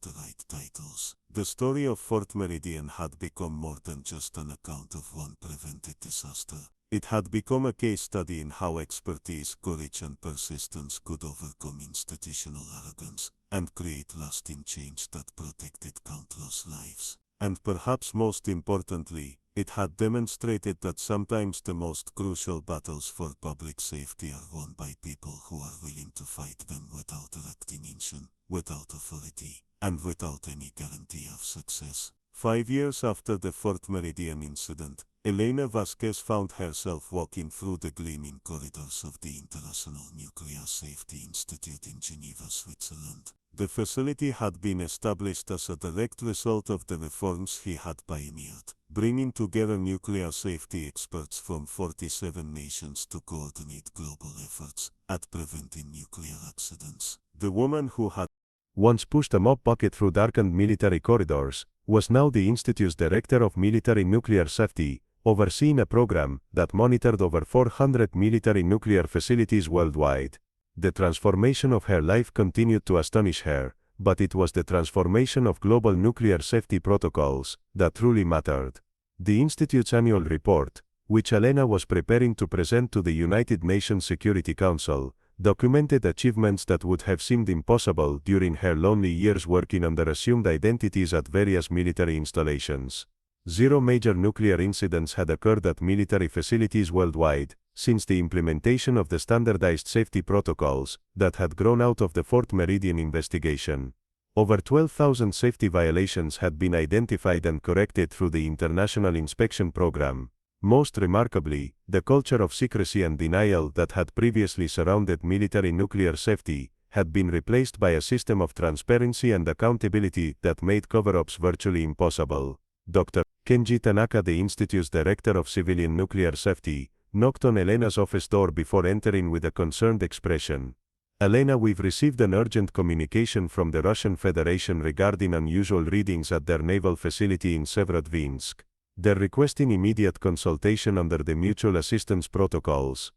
the right titles. The story of Fort Meridian had become more than just an account of one prevented disaster. It had become a case study in how expertise, courage and persistence could overcome institutional arrogance and create lasting change that protected countless lives. And perhaps most importantly, it had demonstrated that sometimes the most crucial battles for public safety are won by people who are willing to fight them without recognition, without authority, and without any guarantee of success. 5 years after the Fort Meridian incident, Elena Vasquez found herself walking through the gleaming corridors of the International Nuclear Safety Institute in Geneva, Switzerland. The facility had been established as a direct result of the reforms he had pioneered, bringing together nuclear safety experts from 47 nations to coordinate global efforts at preventing nuclear accidents. The woman who had once pushed a mop bucket through darkened military corridors, was now the Institute's Director of Military Nuclear Safety, overseeing a program that monitored over 400 military nuclear facilities worldwide. The transformation of her life continued to astonish her, but it was the transformation of global nuclear safety protocols that truly mattered. The Institute's annual report, which Elena was preparing to present to the United Nations Security Council, documented achievements that would have seemed impossible during her lonely years working under assumed identities at various military installations. 0 major nuclear incidents had occurred at military facilities worldwide since the implementation of the standardized safety protocols that had grown out of the Fort Meridian investigation. Over 12,000 safety violations had been identified and corrected through the International Inspection Program. Most remarkably, the culture of secrecy and denial that had previously surrounded military nuclear safety had been replaced by a system of transparency and accountability that made cover-ups virtually impossible. Dr. Kenji Tanaka, the Institute's Director of Civilian Nuclear Safety, knocked on Elena's office door before entering with a concerned expression. "Elena, we've received an urgent communication from the Russian Federation regarding unusual readings at their naval facility in Severodvinsk. They're requesting immediate consultation under the mutual assistance protocols."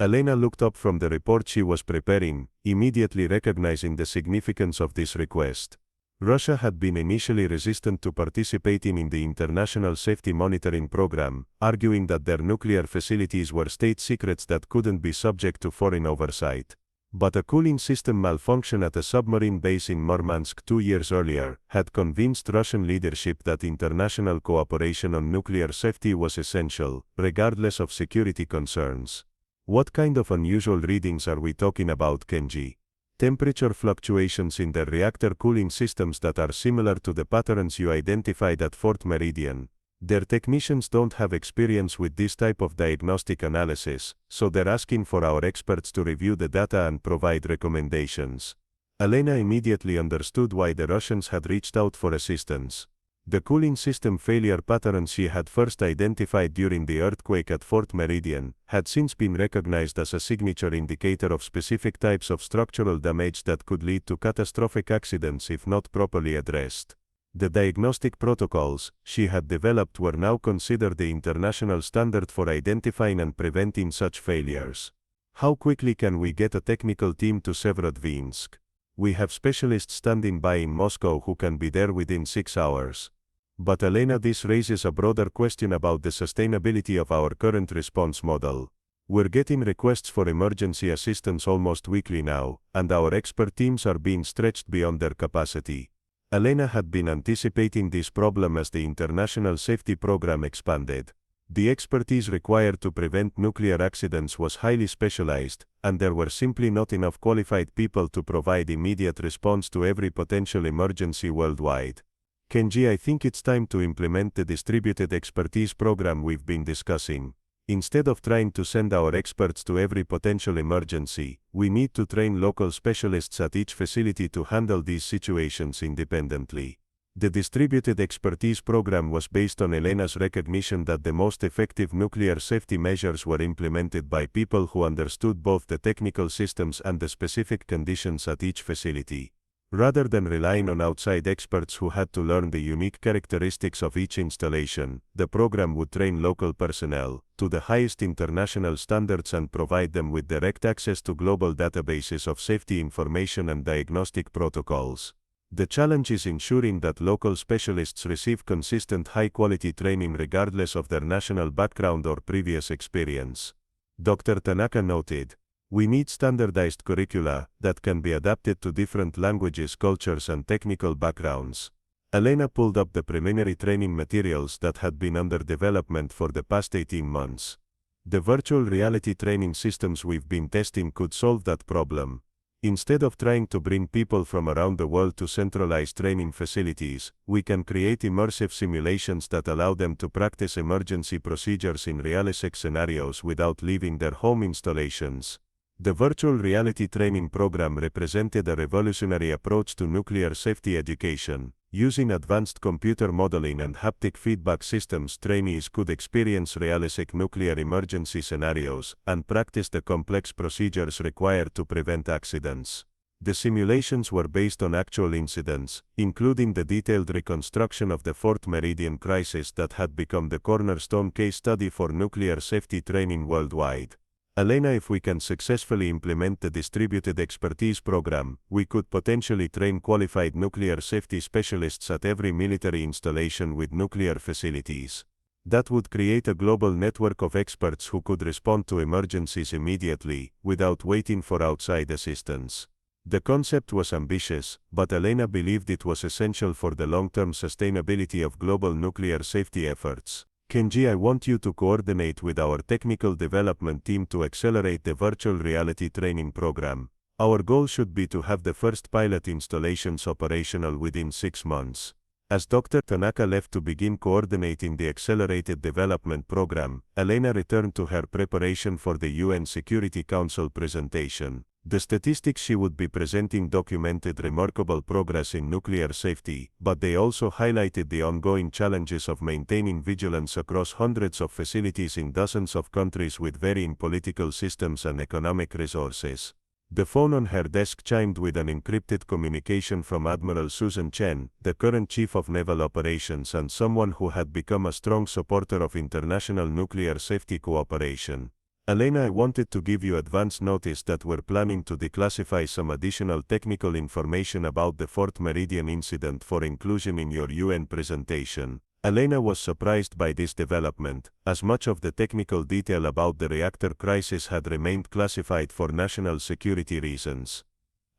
Elena looked up from the report she was preparing, immediately recognizing the significance of this request. Russia had been initially resistant to participating in the International Safety Monitoring Program, arguing that their nuclear facilities were state secrets that couldn't be subject to foreign oversight. But a cooling system malfunction at a submarine base in Murmansk 2 years earlier had convinced Russian leadership that international cooperation on nuclear safety was essential, regardless of security concerns. What kind of unusual readings are we talking about, Kenji? Temperature fluctuations in the reactor cooling systems that are similar to the patterns you identified at Fort Meridian. Their technicians don't have experience with this type of diagnostic analysis, so they're asking for our experts to review the data and provide recommendations. Elena immediately understood why the Russians had reached out for assistance. The cooling system failure patterns she had first identified during the earthquake at Fort Meridian had since been recognized as a signature indicator of specific types of structural damage that could lead to catastrophic accidents if not properly addressed. The diagnostic protocols she had developed were now considered the international standard for identifying and preventing such failures. How quickly can we get a technical team to Severodvinsk? We have specialists standing by in Moscow who can be there within 6 hours. But Elena, this raises a broader question about the sustainability of our current response model. We're getting requests for emergency assistance almost weekly now, and our expert teams are being stretched beyond their capacity. Elena had been anticipating this problem as the international safety program expanded. The expertise required to prevent nuclear accidents was highly specialized, and there were simply not enough qualified people to provide immediate response to every potential emergency worldwide. Kenji, I think it's time to implement the distributed expertise program we've been discussing. Instead of trying to send our experts to every potential emergency, we need to train local specialists at each facility to handle these situations independently. The distributed expertise program was based on Elena's recognition that the most effective nuclear safety measures were implemented by people who understood both the technical systems and the specific conditions at each facility. Rather than relying on outside experts who had to learn the unique characteristics of each installation, the program would train local personnel to the highest international standards and provide them with direct access to global databases of safety information and diagnostic protocols. The challenge is ensuring that local specialists receive consistent high-quality training regardless of their national background or previous experience. Dr. Tanaka noted, "We need standardized curricula that can be adapted to different languages, cultures, and technical backgrounds." Elena pulled up the preliminary training materials that had been under development for the past 18 months. The virtual reality training systems we've been testing could solve that problem. Instead of trying to bring people from around the world to centralized training facilities, we can create immersive simulations that allow them to practice emergency procedures in realistic scenarios without leaving their home installations. The virtual reality training program represented a revolutionary approach to nuclear safety education. Using advanced computer modeling and haptic feedback systems, trainees could experience realistic nuclear emergency scenarios and practice the complex procedures required to prevent accidents. The simulations were based on actual incidents, including the detailed reconstruction of the Fort Meridian crisis that had become the cornerstone case study for nuclear safety training worldwide. Elena, if we can successfully implement the distributed expertise program, we could potentially train qualified nuclear safety specialists at every military installation with nuclear facilities. That would create a global network of experts who could respond to emergencies immediately, without waiting for outside assistance. The concept was ambitious, but Elena believed it was essential for the long-term sustainability of global nuclear safety efforts. "Kenji, I want you to coordinate with our technical development team to accelerate the virtual reality training program. Our goal should be to have the first pilot installations operational within 6 months." As Dr. Tanaka left to begin coordinating the accelerated development program, Elena returned to her preparation for the UN Security Council presentation. The statistics she would be presenting documented remarkable progress in nuclear safety, but they also highlighted the ongoing challenges of maintaining vigilance across hundreds of facilities in dozens of countries with varying political systems and economic resources. The phone on her desk chimed with an encrypted communication from Admiral Susan Chen, the current Chief of Naval Operations and someone who had become a strong supporter of international nuclear safety cooperation. "Elena, I wanted to give you advance notice that we're planning to declassify some additional technical information about the Fort Meridian incident for inclusion in your UN presentation." Elena was surprised by this development, as much of the technical detail about the reactor crisis had remained classified for national security reasons.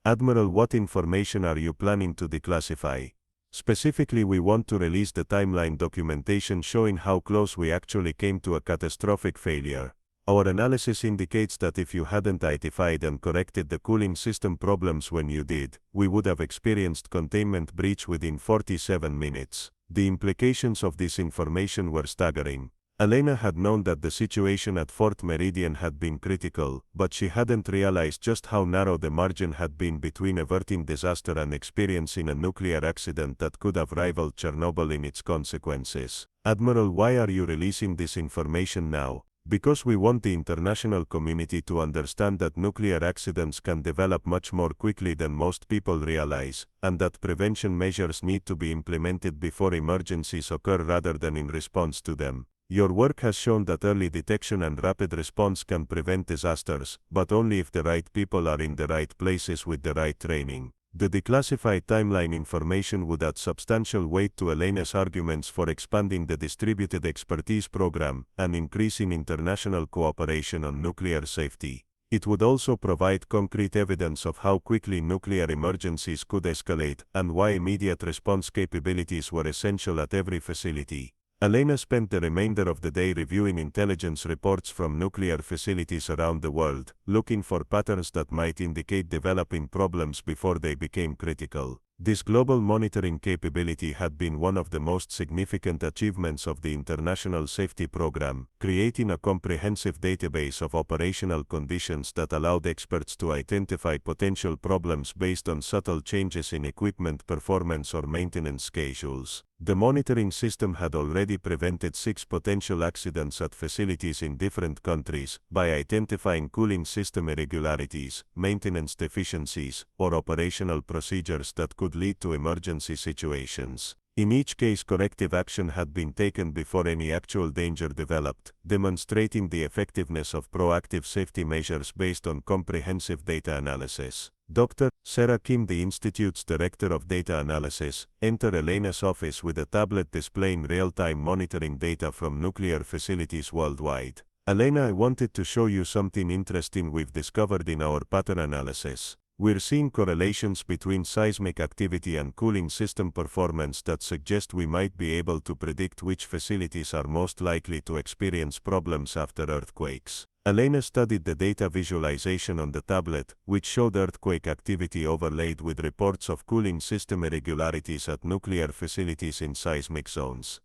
"Admiral, what information are you planning to declassify? Specifically, we want to release the timeline documentation showing how close we actually came to a catastrophic failure. Our analysis indicates that if you hadn't identified and corrected the cooling system problems when you did, we would have experienced containment breach within 47 minutes. The implications of this information were staggering. Elena had known that the situation at Fort Meridian had been critical, but she hadn't realized just how narrow the margin had been between averting disaster and experiencing a nuclear accident that could have rivaled Chernobyl in its consequences. "Admiral, why are you releasing this information now?" "Because we want the international community to understand that nuclear accidents can develop much more quickly than most people realize, and that prevention measures need to be implemented before emergencies occur rather than in response to them. Your work has shown that early detection and rapid response can prevent disasters, but only if the right people are in the right places with the right training." The declassified timeline information would add substantial weight to Elena's arguments for expanding the distributed expertise program and increasing international cooperation on nuclear safety. It would also provide concrete evidence of how quickly nuclear emergencies could escalate and why immediate response capabilities were essential at every facility. Elena spent the remainder of the day reviewing intelligence reports from nuclear facilities around the world, looking for patterns that might indicate developing problems before they became critical. This global monitoring capability had been one of the most significant achievements of the International Safety Program, creating a comprehensive database of operational conditions that allowed experts to identify potential problems based on subtle changes in equipment performance or maintenance schedules. The monitoring system had already prevented 6 potential accidents at facilities in different countries by identifying cooling system irregularities, maintenance deficiencies, or operational procedures that could lead to emergency situations. In each case, corrective action had been taken before any actual danger developed, demonstrating the effectiveness of proactive safety measures based on comprehensive data analysis. Dr. Sarah Kim, the Institute's Director of Data Analysis, entered Elena's office with a tablet displaying real-time monitoring data from nuclear facilities worldwide. Elena, I wanted to show you something interesting we've discovered in our pattern analysis. We're seeing correlations between seismic activity and cooling system performance that suggest we might be able to predict which facilities are most likely to experience problems after earthquakes. Elena studied the data visualization on the tablet, which showed earthquake activity overlaid with reports of cooling system irregularities at nuclear facilities in seismic zones.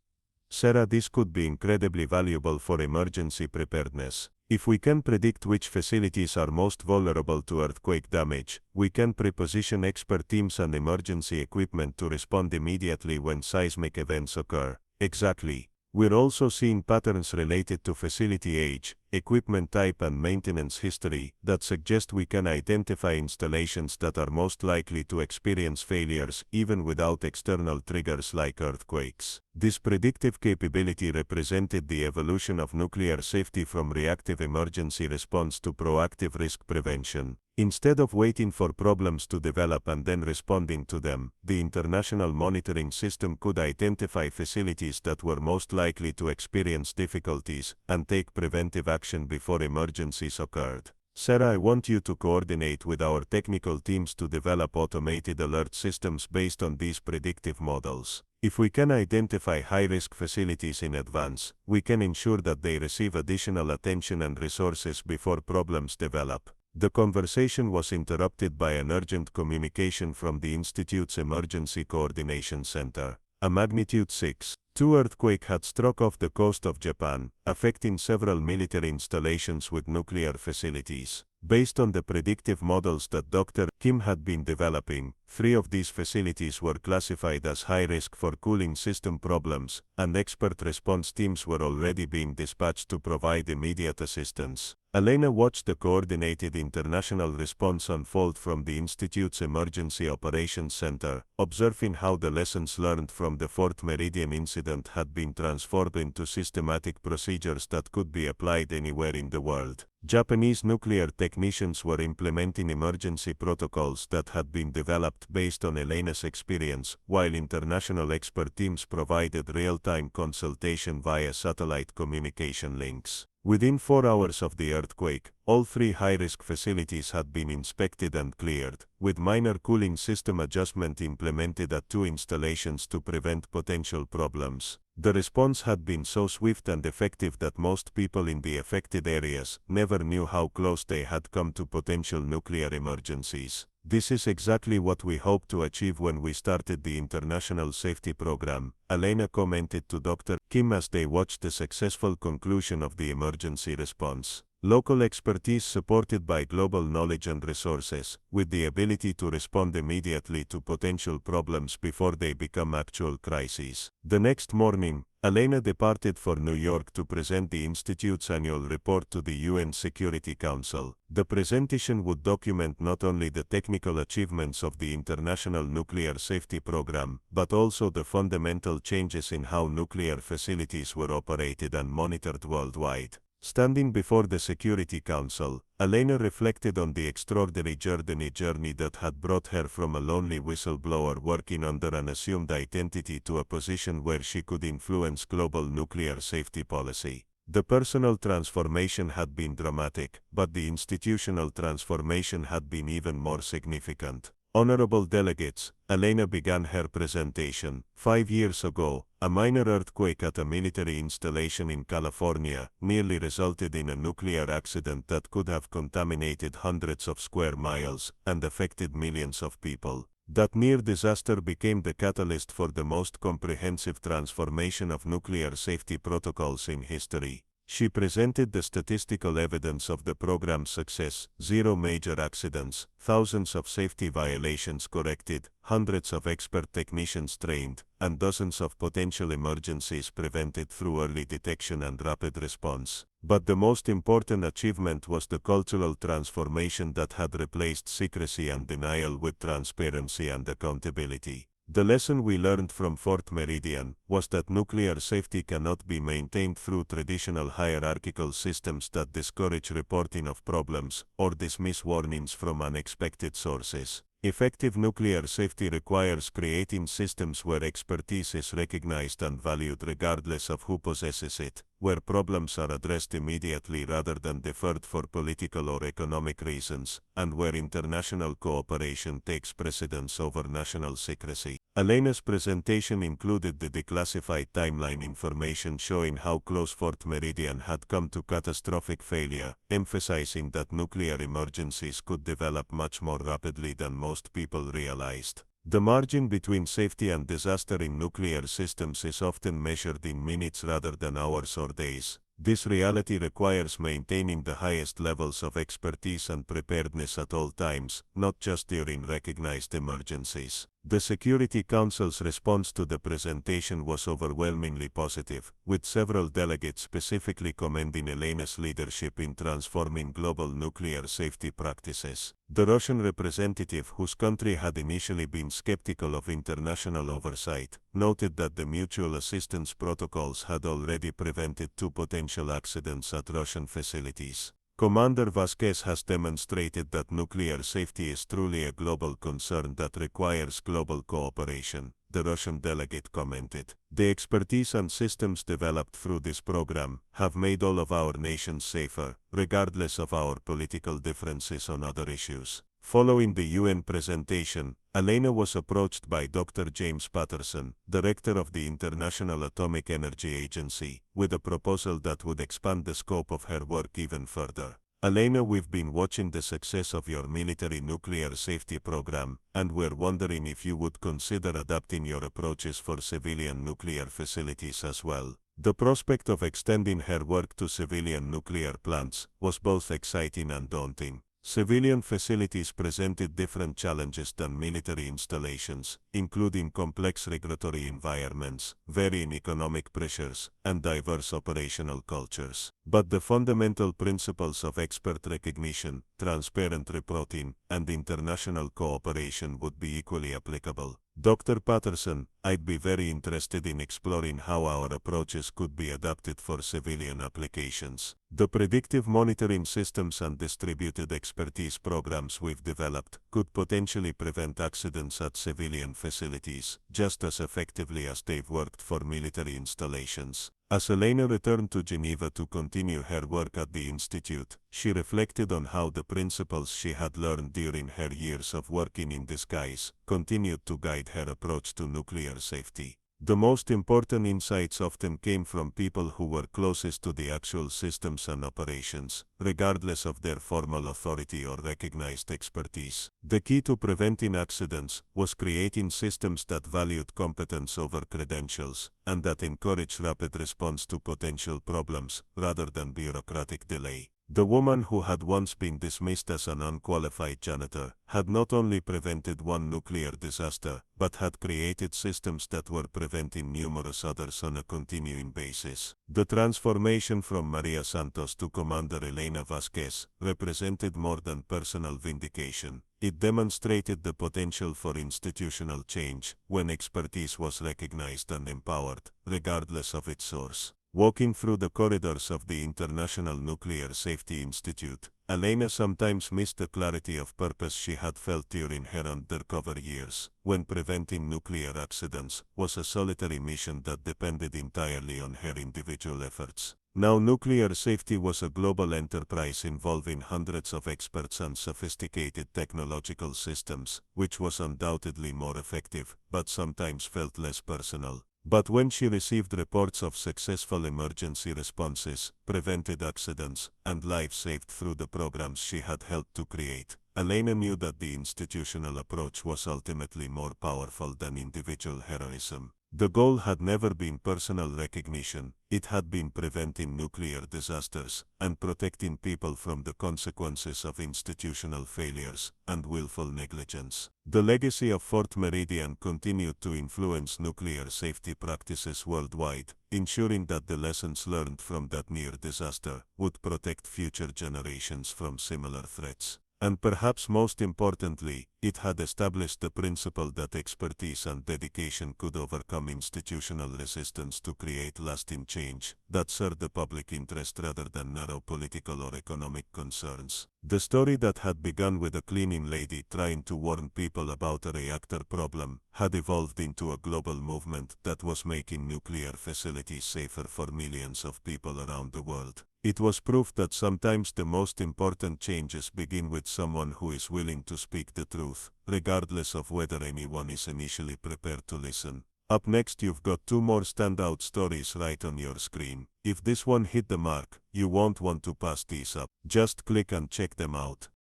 Sarah, this could be incredibly valuable for emergency preparedness. If we can predict which facilities are most vulnerable to earthquake damage, we can pre-position expert teams and emergency equipment to respond immediately when seismic events occur. Exactly. We're also seeing patterns related to facility age, equipment type and maintenance history that suggest we can identify installations that are most likely to experience failures even without external triggers like earthquakes. This predictive capability represented the evolution of nuclear safety from reactive emergency response to proactive risk prevention. Instead of waiting for problems to develop and then responding to them, the international monitoring system could identify facilities that were most likely to experience difficulties and take preventive action before emergencies occurred. Sarah, I want you to coordinate with our technical teams to develop automated alert systems based on these predictive models. If we can identify high-risk facilities in advance, we can ensure that they receive additional attention and resources before problems develop. The conversation was interrupted by an urgent communication from the Institute's Emergency Coordination Center. A magnitude 6.2 earthquake had struck off the coast of Japan, affecting several military installations with nuclear facilities. Based on the predictive models that Dr. Kim had been developing, 3 of these facilities were classified as high risk for cooling system problems, and expert response teams were already being dispatched to provide immediate assistance. Elena watched the coordinated international response unfold from the Institute's Emergency Operations Center, observing how the lessons learned from the Fort Meridian incident had been transformed into systematic procedures that could be applied anywhere in the world. Japanese nuclear technicians were implementing emergency protocols that had been developed based on Elena's experience, while international expert teams provided real-time consultation via satellite communication links. Within 4 hours of the earthquake, all 3 high-risk facilities had been inspected and cleared, with minor cooling system adjustment implemented at 2 installations to prevent potential problems. The response had been so swift and effective that most people in the affected areas never knew how close they had come to potential nuclear emergencies. This is exactly what we hoped to achieve when we started the International Safety Program, Elena commented to Dr. Kim as they watched the successful conclusion of the emergency response. Local expertise supported by global knowledge and resources, with the ability to respond immediately to potential problems before they become actual crises. The next morning, Elena departed for New York to present the Institute's annual report to the UN Security Council. The presentation would document not only the technical achievements of the International Nuclear Safety Program, but also the fundamental changes in how nuclear facilities were operated and monitored worldwide. Standing before the Security Council, Elena reflected on the extraordinary journey that had brought her from a lonely whistleblower working under an assumed identity to a position where she could influence global nuclear safety policy. The personal transformation had been dramatic, but the institutional transformation had been even more significant. Honorable delegates, Elena began her presentation. 5 years ago, a minor earthquake at a military installation in California nearly resulted in a nuclear accident that could have contaminated hundreds of square miles and affected millions of people. That near disaster became the catalyst for the most comprehensive transformation of nuclear safety protocols in history. She presented the statistical evidence of the program's success: 0 major accidents, thousands of safety violations corrected, hundreds of expert technicians trained, and dozens of potential emergencies prevented through early detection and rapid response. But the most important achievement was the cultural transformation that had replaced secrecy and denial with transparency and accountability. The lesson we learned from Fort Meridian was that nuclear safety cannot be maintained through traditional hierarchical systems that discourage reporting of problems or dismiss warnings from unexpected sources. Effective nuclear safety requires creating systems where expertise is recognized and valued regardless of who possesses it, where problems are addressed immediately rather than deferred for political or economic reasons, and where international cooperation takes precedence over national secrecy. Elena's presentation included the declassified timeline information showing how close Fort Meridian had come to catastrophic failure, emphasizing that nuclear emergencies could develop much more rapidly than most people realized. The margin between safety and disaster in nuclear systems is often measured in minutes rather than hours or days. This reality requires maintaining the highest levels of expertise and preparedness at all times, not just during recognized emergencies. The Security Council's response to the presentation was overwhelmingly positive, with several delegates specifically commending Elena's leadership in transforming global nuclear safety practices. The Russian representative, whose country had initially been skeptical of international oversight, noted that the mutual assistance protocols had already prevented 2 potential accidents at Russian facilities. Commander Vasquez has demonstrated that nuclear safety is truly a global concern that requires global cooperation, the Russian delegate commented. The expertise and systems developed through this program have made all of our nations safer, regardless of our political differences on other issues. Following the UN presentation, Elena was approached by Dr. James Patterson, director of the International Atomic Energy Agency, with a proposal that would expand the scope of her work even further. Elena, we've been watching the success of your military nuclear safety program, and we're wondering if you would consider adapting your approaches for civilian nuclear facilities as well. The prospect of extending her work to civilian nuclear plants was both exciting and daunting. Civilian facilities presented different challenges than military installations, including complex regulatory environments, varying economic pressures, and diverse operational cultures. But the fundamental principles of expert recognition, transparent reporting, and international cooperation would be equally applicable. Dr. Patterson, I'd be very interested in exploring how our approaches could be adapted for civilian applications. The predictive monitoring systems and distributed expertise programs we've developed could potentially prevent accidents at civilian facilities, just as effectively as they've worked for military installations. As Elena returned to Geneva to continue her work at the Institute, she reflected on how the principles she had learned during her years of working in disguise continued to guide her approach to nuclear safety. The most important insights often came from people who were closest to the actual systems and operations, regardless of their formal authority or recognized expertise. The key to preventing accidents was creating systems that valued competence over credentials, and that encouraged rapid response to potential problems, rather than bureaucratic delay. The woman who had once been dismissed as an unqualified janitor had not only prevented one nuclear disaster, but had created systems that were preventing numerous others on a continuing basis. The transformation from Maria Santos to Commander Elena Vasquez represented more than personal vindication. It demonstrated the potential for institutional change when expertise was recognized and empowered, regardless of its source. Walking through the corridors of the International Nuclear Safety Institute, Elena sometimes missed the clarity of purpose she had felt during her undercover years, when preventing nuclear accidents was a solitary mission that depended entirely on her individual efforts. Now nuclear safety was a global enterprise involving hundreds of experts and sophisticated technological systems, which was undoubtedly more effective, but sometimes felt less personal. But when she received reports of successful emergency responses, prevented accidents, and lives saved through the programs she had helped to create, Elena knew that the institutional approach was ultimately more powerful than individual heroism. The goal had never been personal recognition, it had been preventing nuclear disasters and protecting people from the consequences of institutional failures and willful negligence. The legacy of Fort Meridian continued to influence nuclear safety practices worldwide, ensuring that the lessons learned from that near disaster would protect future generations from similar threats. And perhaps most importantly, it had established the principle that expertise and dedication could overcome institutional resistance to create lasting change that served the public interest rather than narrow political or economic concerns. The story that had begun with a cleaning lady trying to warn people about a reactor problem had evolved into a global movement that was making nuclear facilities safer for millions of people around the world. It was proof that sometimes the most important changes begin with someone who is willing to speak the truth, regardless of whether anyone is initially prepared to listen. Up next, you've got two more standout stories right on your screen. If this one hit the mark, you won't want to pass these up. Just click and check them out.